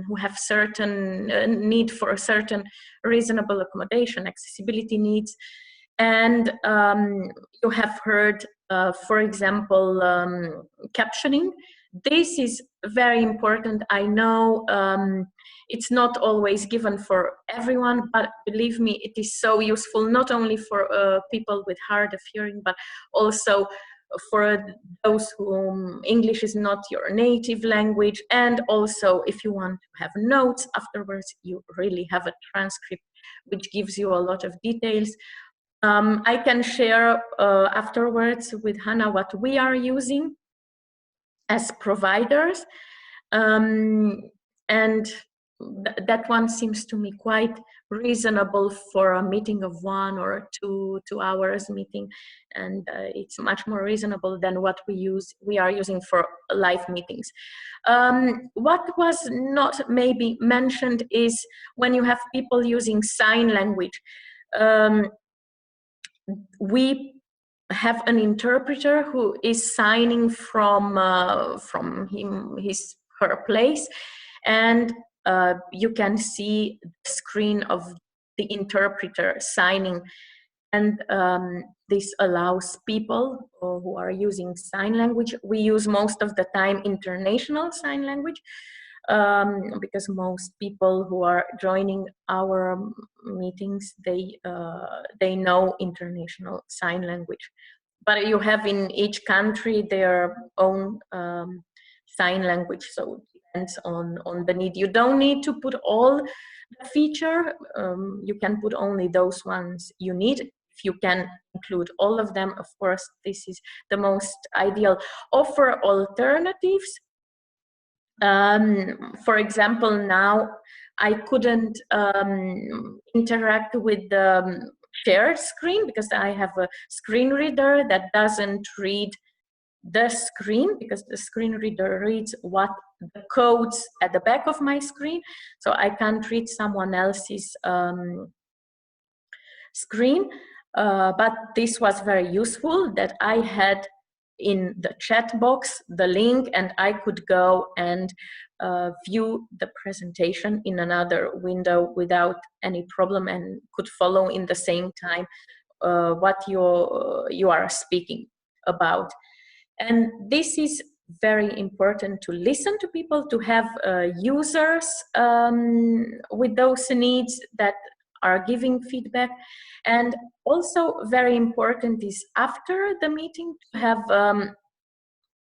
who have certain need for a certain reasonable accommodation, accessibility needs. And you have heard, for example, captioning. This is very important. I know it's not always given for everyone, but believe me, it is so useful, not only for people with hard of hearing, but also for those whom English is not your native language. And also, if you want to have notes afterwards, you really have a transcript which gives you a lot of details. I can share afterwards with Hanna what we are using as providers, and that one seems to me quite reasonable for a meeting of 1 or 2 hours meeting, and it's much more reasonable than what we are using for live meetings. What was not maybe mentioned is when you have people using sign language. We have an interpreter who is signing from her place, and you can see the screen of the interpreter signing. And this allows people who are using sign language. We use most of the time international sign language, because most people who are joining our meetings, they know international sign language. But you have in each country their own sign language, so it depends on the need. You don't need to put all the feature. You can put only those ones you need. If you can include all of them, of course, this is the most ideal. Offer alternatives. For example, now I couldn't interact with the shared screen because I have a screen reader that doesn't read the screen, because the screen reader reads what the codes at the back of my screen, so I can't read someone else's screen. But this was very useful that I had in the chat box the link, and I could go and view the presentation in another window without any problem, and could follow in the same time what you are speaking about. And this is very important, to listen to people, to have users with those needs that are giving feedback. And also very important is after the meeting to have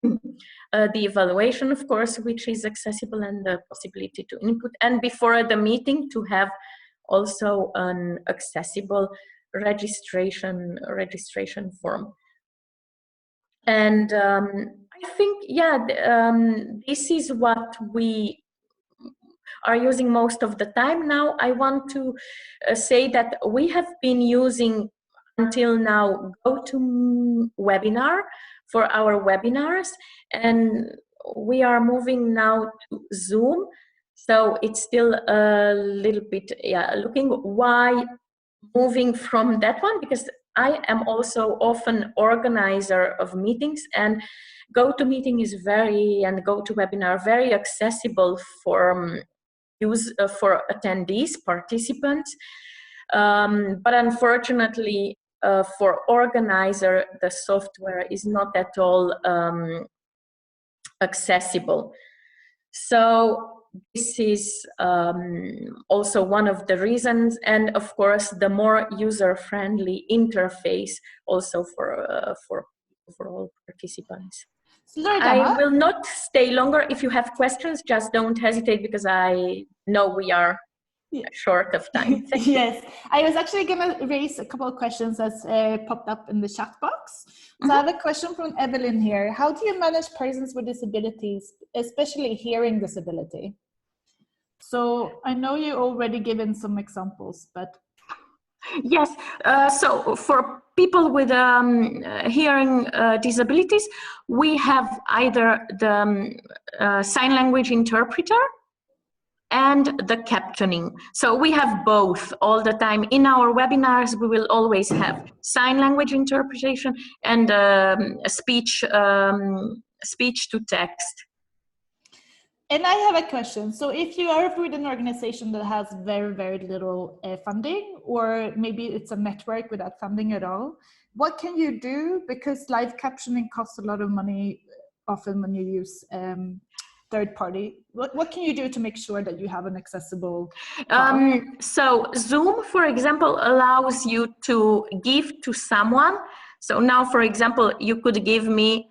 the evaluation, of course, which is accessible, and the possibility to input. And before the meeting to have also an accessible registration form. And I think, yeah, this is what we are using most of the time. Now I want to say that we have been using until now GoToWebinar for our webinars, and we are moving now to Zoom. So it's still a little bit, yeah, looking why moving from that one, because I am also often organizer of meetings, and GoToMeeting is and GoToWebinar very accessible for for attendees, participants. But unfortunately, for organizer, the software is not at all accessible. So this is also one of the reasons, and of course, the more user-friendly interface also for all participants. Loredana? I will not stay longer. If you have questions, just don't hesitate, because I know we are short of time. Thank you. Yes, I was actually going to raise a couple of questions that's popped up in the chat box. So I have a question from Evelyn here. How do you manage persons with disabilities, especially hearing disability? So I know you already given some examples, but yes. So for people with hearing disabilities, we have either the sign language interpreter and the captioning. So we have both all the time. In our webinars, we will always have sign language interpretation and speech to text. And I have a question. So if you are with an organization that has very, very little funding, or maybe it's a network without funding at all, what can you do? Because live captioning costs a lot of money often when you use third party. What can you do to make sure that you have an accessible so Zoom, for example, allows you to give to someone. So now, for example, you could give me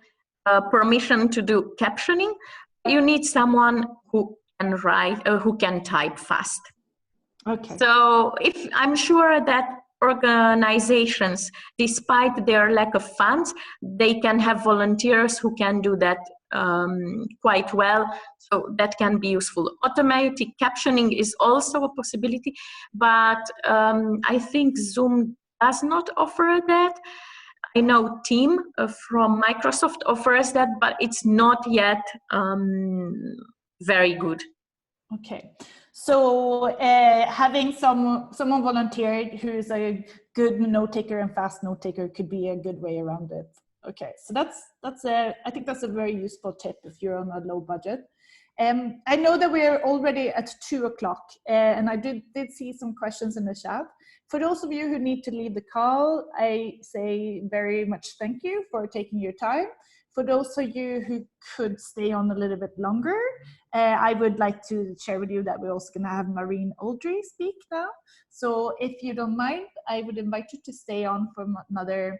permission to do captioning. You need someone who can write, who can type fast. Okay. So if I'm sure that organizations, despite their lack of funds, they can have volunteers who can do that quite well. So that can be useful. Automatic captioning is also a possibility, but I think Zoom does not offer that. I know Team from Microsoft offers that, but it's not yet very good. Okay, so having someone volunteered who's a good note taker and fast note taker could be a good way around it. Okay, so that's I think that's a very useful tip if you're on a low budget. I know that we're already at 2 o'clock, and I did see some questions in the chat. For those of you who need to leave the call, I say very much thank you for taking your time. For those of you who could stay on a little bit longer, I would like to share with you that we're also going to have Marine Uldry speak now. So if you don't mind, I would invite you to stay on for another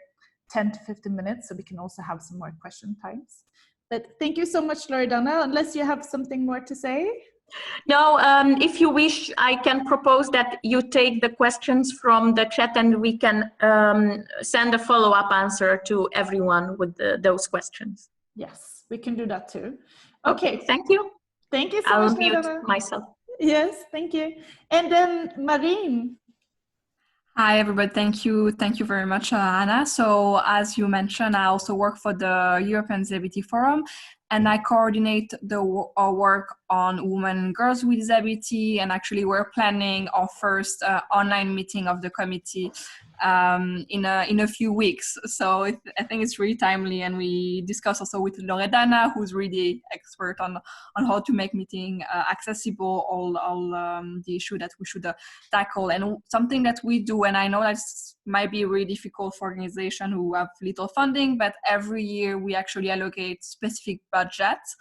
10 to 15 minutes so we can also have some more question times. But thank you so much, Loredana, unless you have something more to say. No, if you wish, I can propose that you take the questions from the chat and we can send a follow-up answer to everyone with those questions. Yes, we can do that too. Okay, thank you. Thank you so I'll much, mute Loredana. myself. Yes, thank you. And then Marine. Hi, everybody. Thank you very much, Hanna. So as you mentioned, I also work for the European Disability Forum, and I coordinate our work on women and girls with disability. And actually, we're planning our first online meeting of the committee in a few weeks. So I think it's really timely, and we discuss also with Loredana, who's really expert on how to make meeting accessible, all the issue that we should tackle. And something that we do, and I know that might be really difficult for organizations who have little funding, but every year we actually allocate specific budgets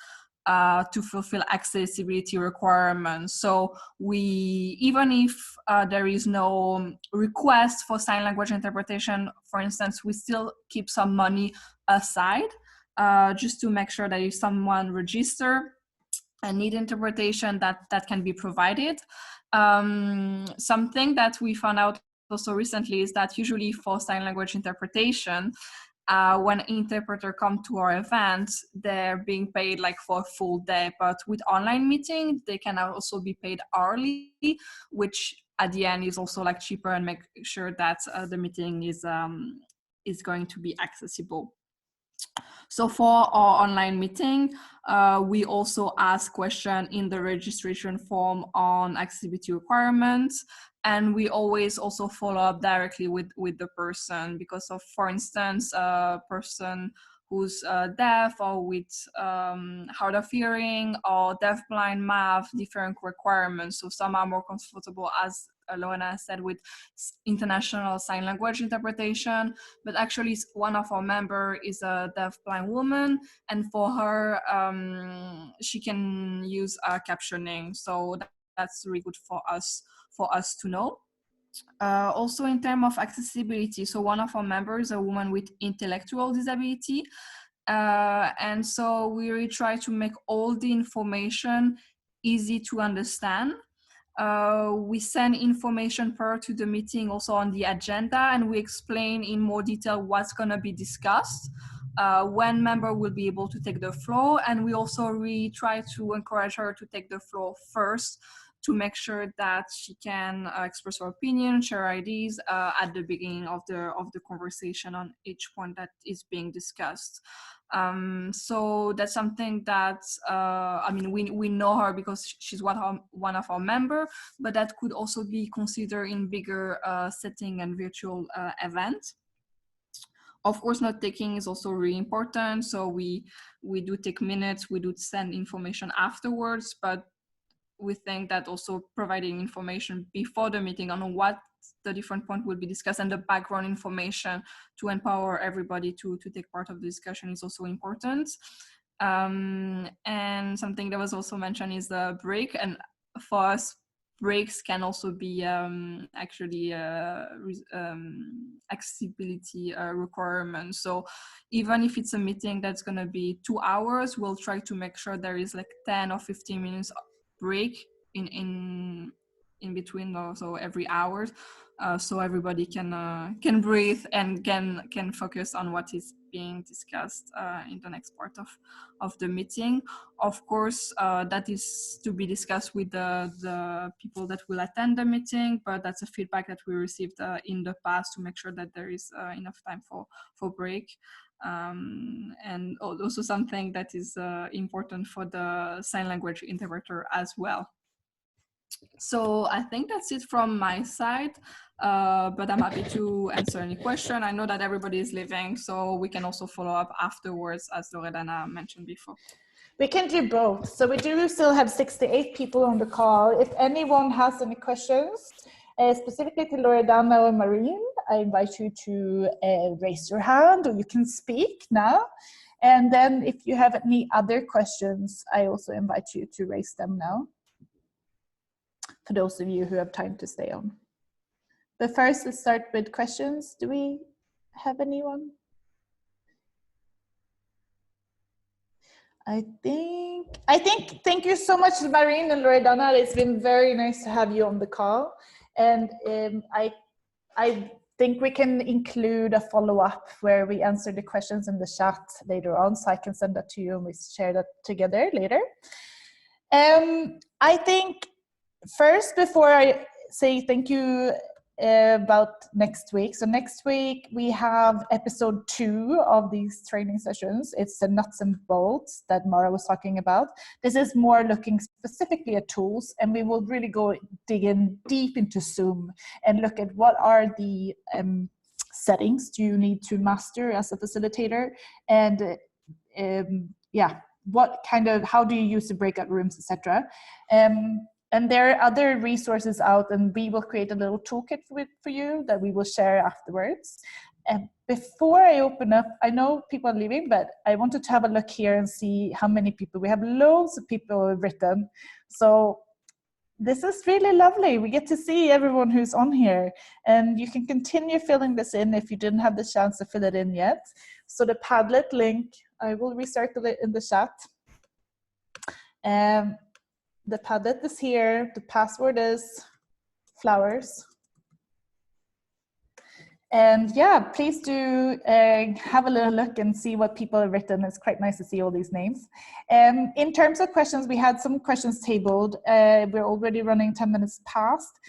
to fulfill accessibility requirements. So even if there is no request for sign language interpretation, for instance, we still keep some money aside just to make sure that if someone registers and need interpretation, that can be provided. Something that we found out also recently is that usually for sign language interpretation, when interpreter come to our events, they're being paid like for a full day, but with online meeting, they can also be paid hourly, which at the end is also like cheaper and make sure that the meeting is going to be accessible. So for our online meeting, we also ask questions in the registration form on accessibility requirements. And we always also follow up directly with the person, because of, for instance, a person who's deaf or with hard of hearing or deaf-blind math, different requirements. So some are more comfortable, as Loredana said, with international sign language interpretation, but actually one of our members is a deaf-blind woman, and for her, she can use captioning. So that's really good for us to know. Also in terms of accessibility, so one of our members is a woman with intellectual disability, and so we really try to make all the information easy to understand. We send information prior to the meeting also on the agenda, and we explain in more detail what's going to be discussed, when member will be able to take the floor, and we also really try to encourage her to take the floor first to make sure that she can express her opinion, share ideas at the beginning of the conversation on each point that is being discussed. So that's something that, I mean, we know her because she's one of our members, but that could also be considered in bigger setting and virtual events. Of course, note taking is also really important. So we do take minutes, we do send information afterwards, but we think that also providing information before the meeting on what the different points will be discussed and the background information to empower everybody to take part of the discussion is also important. And something that was also mentioned is the break. And for us, breaks can also be actually accessibility requirements. So even if it's a meeting that's going to be 2 hours, we'll try to make sure there is like 10 or 15 minutes break in between, so every hour, so everybody can breathe and can focus on what is being discussed in the next part of the meeting. Of course, that is to be discussed with the people that will attend the meeting, but that's a feedback that we received in the past to make sure that there is enough time for break. And also something that is important for the sign language interpreter as well. So I think that's it from my side, but I'm happy to answer any question. I know that everybody is leaving, so we can also follow up afterwards, as Loredana mentioned before. We can do both. So we do still have 68 people on the call. If anyone has any questions, specifically to Loredana or Marine, I invite you to raise your hand, or you can speak now. And then if you have any other questions, I also invite you to raise them now, for those of you who have time to stay on. But first, let's start with questions. Do we have anyone? I think, thank you so much, Marine and Loredana. It's been very nice to have you on the call. And I think we can include a follow-up where we answer the questions in the chat later on, so I can send that to you and we share that together later. I think first, before I say thank you about next week. So next week we have episode 2 of these training sessions. It's the nuts and bolts that Mara was talking about. This is more looking specifically at tools, and we will really dig in deep into Zoom and look at what are the settings do you need to master as a facilitator, and what kind of, how do you use the breakout rooms, etc. And there are other resources out, and we will create a little toolkit for you that we will share afterwards. And before I open up, I know people are leaving, but I wanted to have a look here and see how many people. We have loads of people who have written. So this is really lovely. We get to see everyone who's on here, and you can continue filling this in if you didn't have the chance to fill it in yet. So the Padlet link, I will recircle it in the chat. The Padlet is here. The password is flowers. And yeah, please do have a little look and see what people have written. It's quite nice to see all these names. In terms of questions, we had some questions tabled. We're already running 10 minutes past.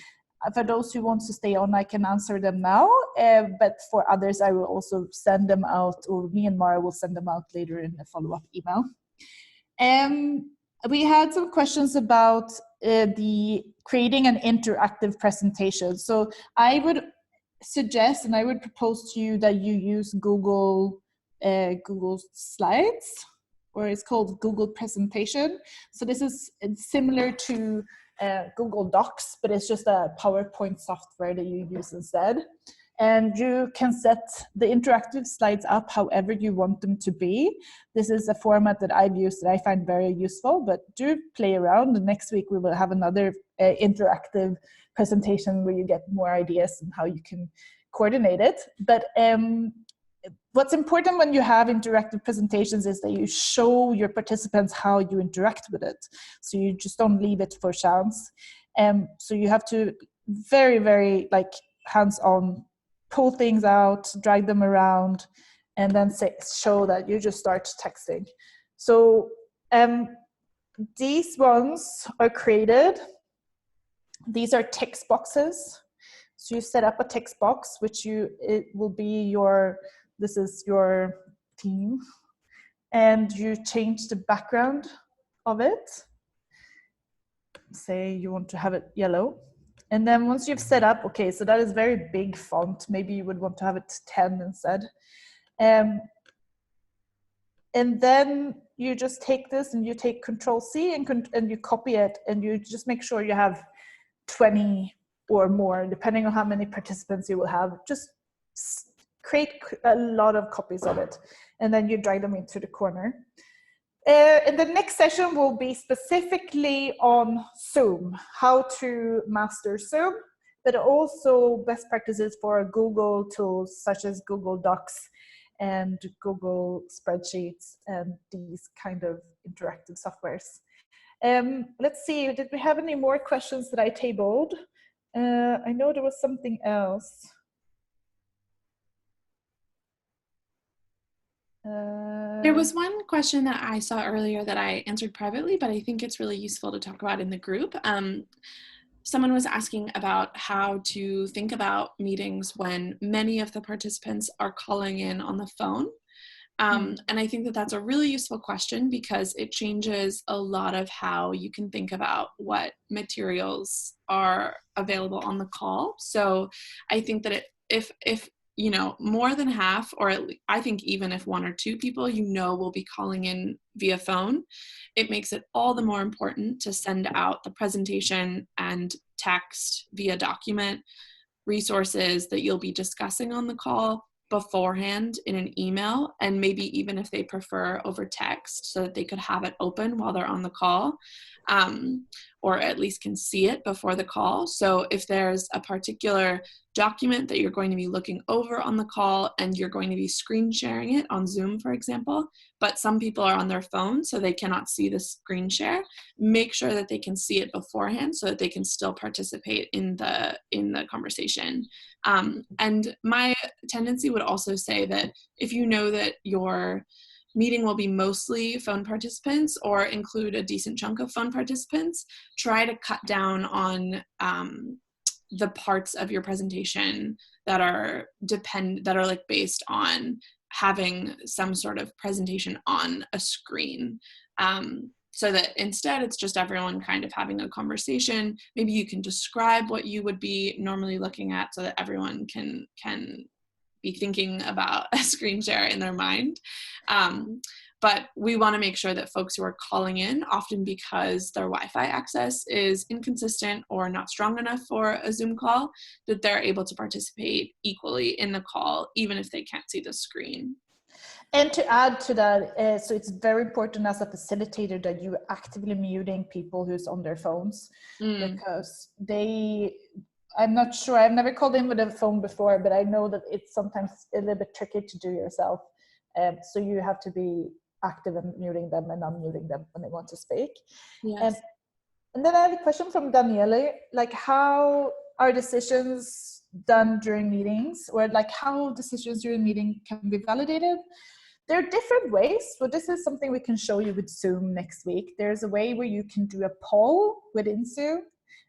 For those who want to stay on, I can answer them now. But for others, I will also send them out, or me and Mara will send them out later in a follow-up email. We had some questions about the creating an interactive presentation. So I would suggest, and I would propose to you that you use Google Slides, or it's called Google Presentation. So this is similar to Google Docs, but it's just a PowerPoint software that you use instead. And you can set the interactive slides up however you want them to be. This is a format that I've used that I find very useful, but do play around. And next week we will have another interactive presentation where you get more ideas on how you can coordinate it. But what's important when you have interactive presentations is that you show your participants how you interact with it. So you just don't leave it for chance. So you have to very, very hands-on, pull things out, drag them around, and then show that you just start texting. So these ones are created. These are text boxes. So you set up a text box, which it will be this is your team, and you change the background of it. Say you want to have it yellow. And then once you've set up, okay, so that is very big font. Maybe you would want to have it 10 instead. And then you just take this and you take Control-C and you copy it, and you just make sure you have 20 or more, depending on how many participants you will have. Just create a lot of copies of it, and then you drag them into the corner. And the next session will be specifically on Zoom, how to master Zoom, but also best practices for Google tools such as Google Docs and Google Spreadsheets and these kind of interactive softwares. Let's see, did we have any more questions that I tabled? I know there was something else. There was one question that I saw earlier that I answered privately, but I think it's really useful to talk about in the group. Someone was asking about how to think about meetings when many of the participants are calling in on the phone. And I think that that's a really useful question because it changes a lot of how you can think about what materials are available on the call. So I think that if you know, more than half, or at least, I think even if 1 or 2 people will be calling in via phone, it makes it all the more important to send out the presentation and text via document resources that you'll be discussing on the call beforehand in an email, and maybe even if they prefer over text, so that they could have it open while they're on the call, or at least can see it before the call. So if there's a particular document that you're going to be looking over on the call and you're going to be screen sharing it on Zoom, for example, but some people are on their phone so they cannot see the screen share, make sure that they can see it beforehand so that they can still participate in the conversation. And my tendency would also say that if you know that your meeting will be mostly phone participants or include a decent chunk of phone participants, try to cut down on the parts of your presentation that are like based on having some sort of presentation on a screen. So that instead it's just everyone kind of having a conversation. Maybe you can describe what you would be normally looking at so that everyone can be thinking about a screen share in their mind. But we want to make sure that folks who are calling in, often because their Wi-Fi access is inconsistent or not strong enough for a Zoom call, that they're able to participate equally in the call, even if they can't see the screen. And to add to that, so it's very important as a facilitator that you are actively muting people who's on their phones, because I'm not sure, I've never called in with a phone before, but I know that it's sometimes a little bit tricky to do yourself. So you have to be active in muting them and unmuting them when they want to speak. Yes. And then I have a question from Daniele, like how are decisions done during meetings, or like how decisions during meeting can be validated? There are different ways. So this is something we can show you with Zoom next week. There's a way where you can do a poll within Zoom.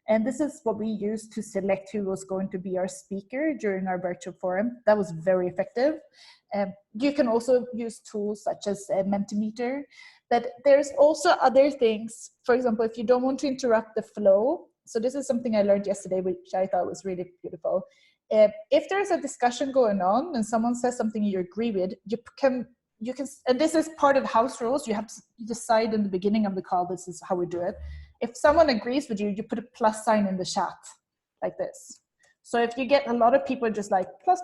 And this is what we used to select who was going to be our speaker during our virtual forum. That was very effective. You can also use tools such as Mentimeter. But there's also other things. For example, if you don't want to interrupt the flow. So this is something I learned yesterday, which I thought was really beautiful. If there's a discussion going on and someone says something you agree with, you can, and this is part of house rules. You have to decide in the beginning of the call, this is how we do it. If someone agrees with you, you put a plus sign in the chat like this. So if you get a lot of people just like plus,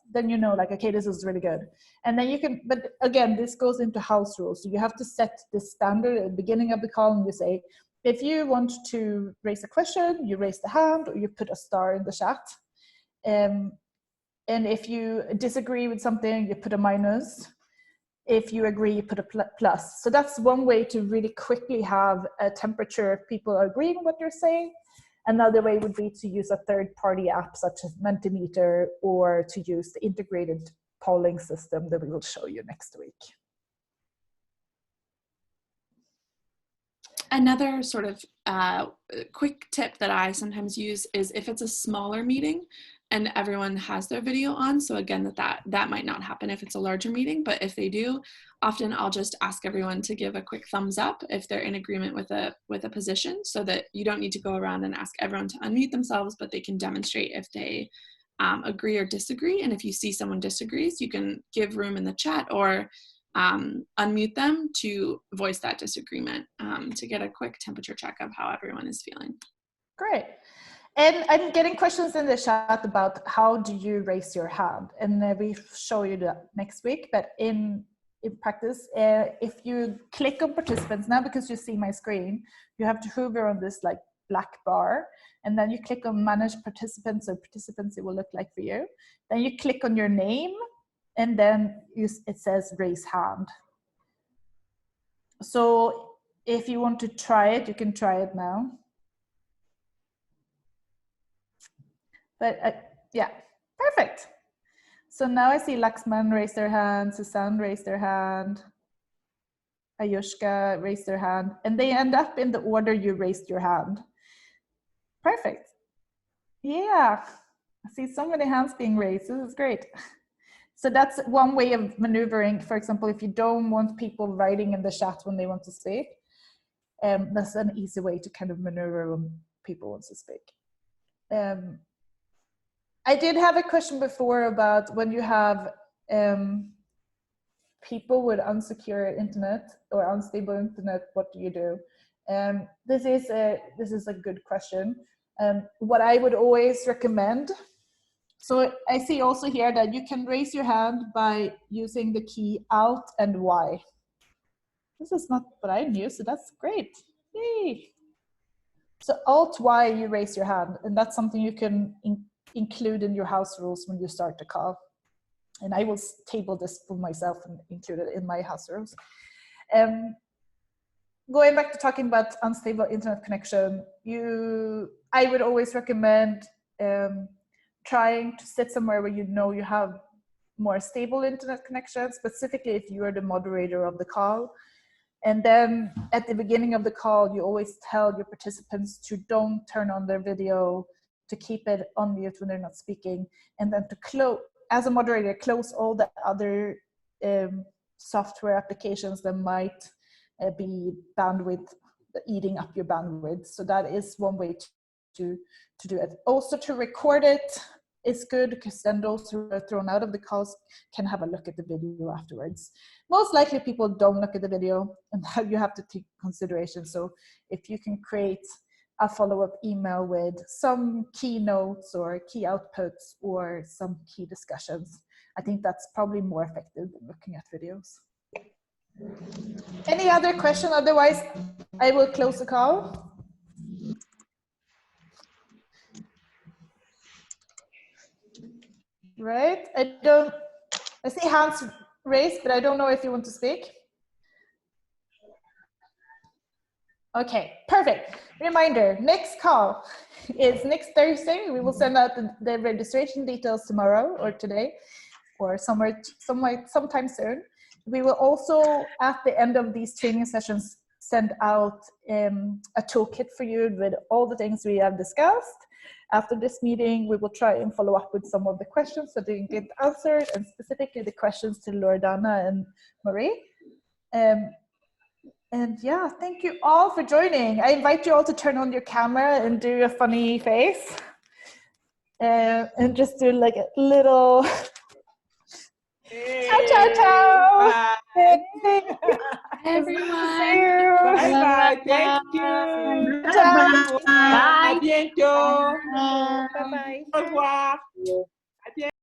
then you know like, okay, this is really good. And then you can, but again, this goes into house rules. So you have to set the standard at the beginning of the call and you say, if you want to raise a question, you raise the hand or you put a star in the chat. And if you disagree with something, you put a minus. If you agree, you put a plus. So that's one way to really quickly have a temperature if people are agreeing with what you're saying. Another way would be to use a third-party app such as Mentimeter, or to use the integrated polling system that we will show you next week. Another sort of quick tip that I sometimes use is if it's a smaller meeting and everyone has their video on. So again, that might not happen if it's a larger meeting, but if they do, often I'll just ask everyone to give a quick thumbs up if they're in agreement with a position, so that you don't need to go around and ask everyone to unmute themselves, but they can demonstrate if they agree or disagree. And if you see someone disagrees, you can give room in the chat or unmute them to voice that disagreement, to get a quick temperature check of how everyone is feeling. Great. And I'm getting questions in the chat about how do you raise your hand, and we show you that next week. But in practice, if you click on participants now, because you see my screen, you have to hover on this like black bar, and then you click on manage participants, or participants it will look like for you. Then you click on your name, and then it says raise hand. So if you want to try it, you can try it now. But yeah, perfect. So now I see Laxman raise their hand, Susanne raise their hand, Ayushka raise their hand, and they end up in the order you raised your hand. Perfect. Yeah, I see so many hands being raised. This is great. So that's one way of maneuvering. For example, if you don't want people writing in the chat when they want to speak, that's an easy way to kind of maneuver when people want to speak. I did have a question before about when you have people with unsecure internet or unstable internet, what do you do? This is a good question. What I would always recommend, so I see also here that you can raise your hand by using the key Alt and Y. This is not what I knew, so that's great. Yay! So Alt Y, you raise your hand, and that's something you can include in your house rules when you start the call. And I will table this for myself and include it in my house rules. Going back to talking about unstable internet connection, I would always recommend trying to sit somewhere where you know you have more stable internet connection, specifically if you are the moderator of the call. And then at the beginning of the call, you always tell your participants to don't turn on their video, to keep it on mute when they're not speaking, and then to close, as a moderator, close all the other software applications that might be bandwidth, eating up your bandwidth. So that is one way to do it. Also, to record it is good, because then those who are thrown out of the calls can have a look at the video afterwards. Most likely people don't look at the video, and that you have to take consideration. So if you can create a follow-up email with some key notes or key outputs or some key discussions, I think that's probably more effective than looking at videos. Any other question? Otherwise, I will close the call. Right? I see hands raised, but I don't know if you want to speak. Okay, perfect. Reminder, next call is next Thursday. We will send out the registration details tomorrow or today or sometime soon. We will also, at the end of these training sessions, send out a toolkit for you with all the things we have discussed. After this meeting, we will try and follow up with some of the questions that didn't get answered, and specifically the questions to Loredana and Marie. And yeah, thank you all for joining. I invite you all to turn on your camera and do a funny face. And just do like a little ciao, ciao, ciao. Everyone. Bye-bye. Thank you. Ciao. Bye. À bientôt. Bye bye. Au revoir.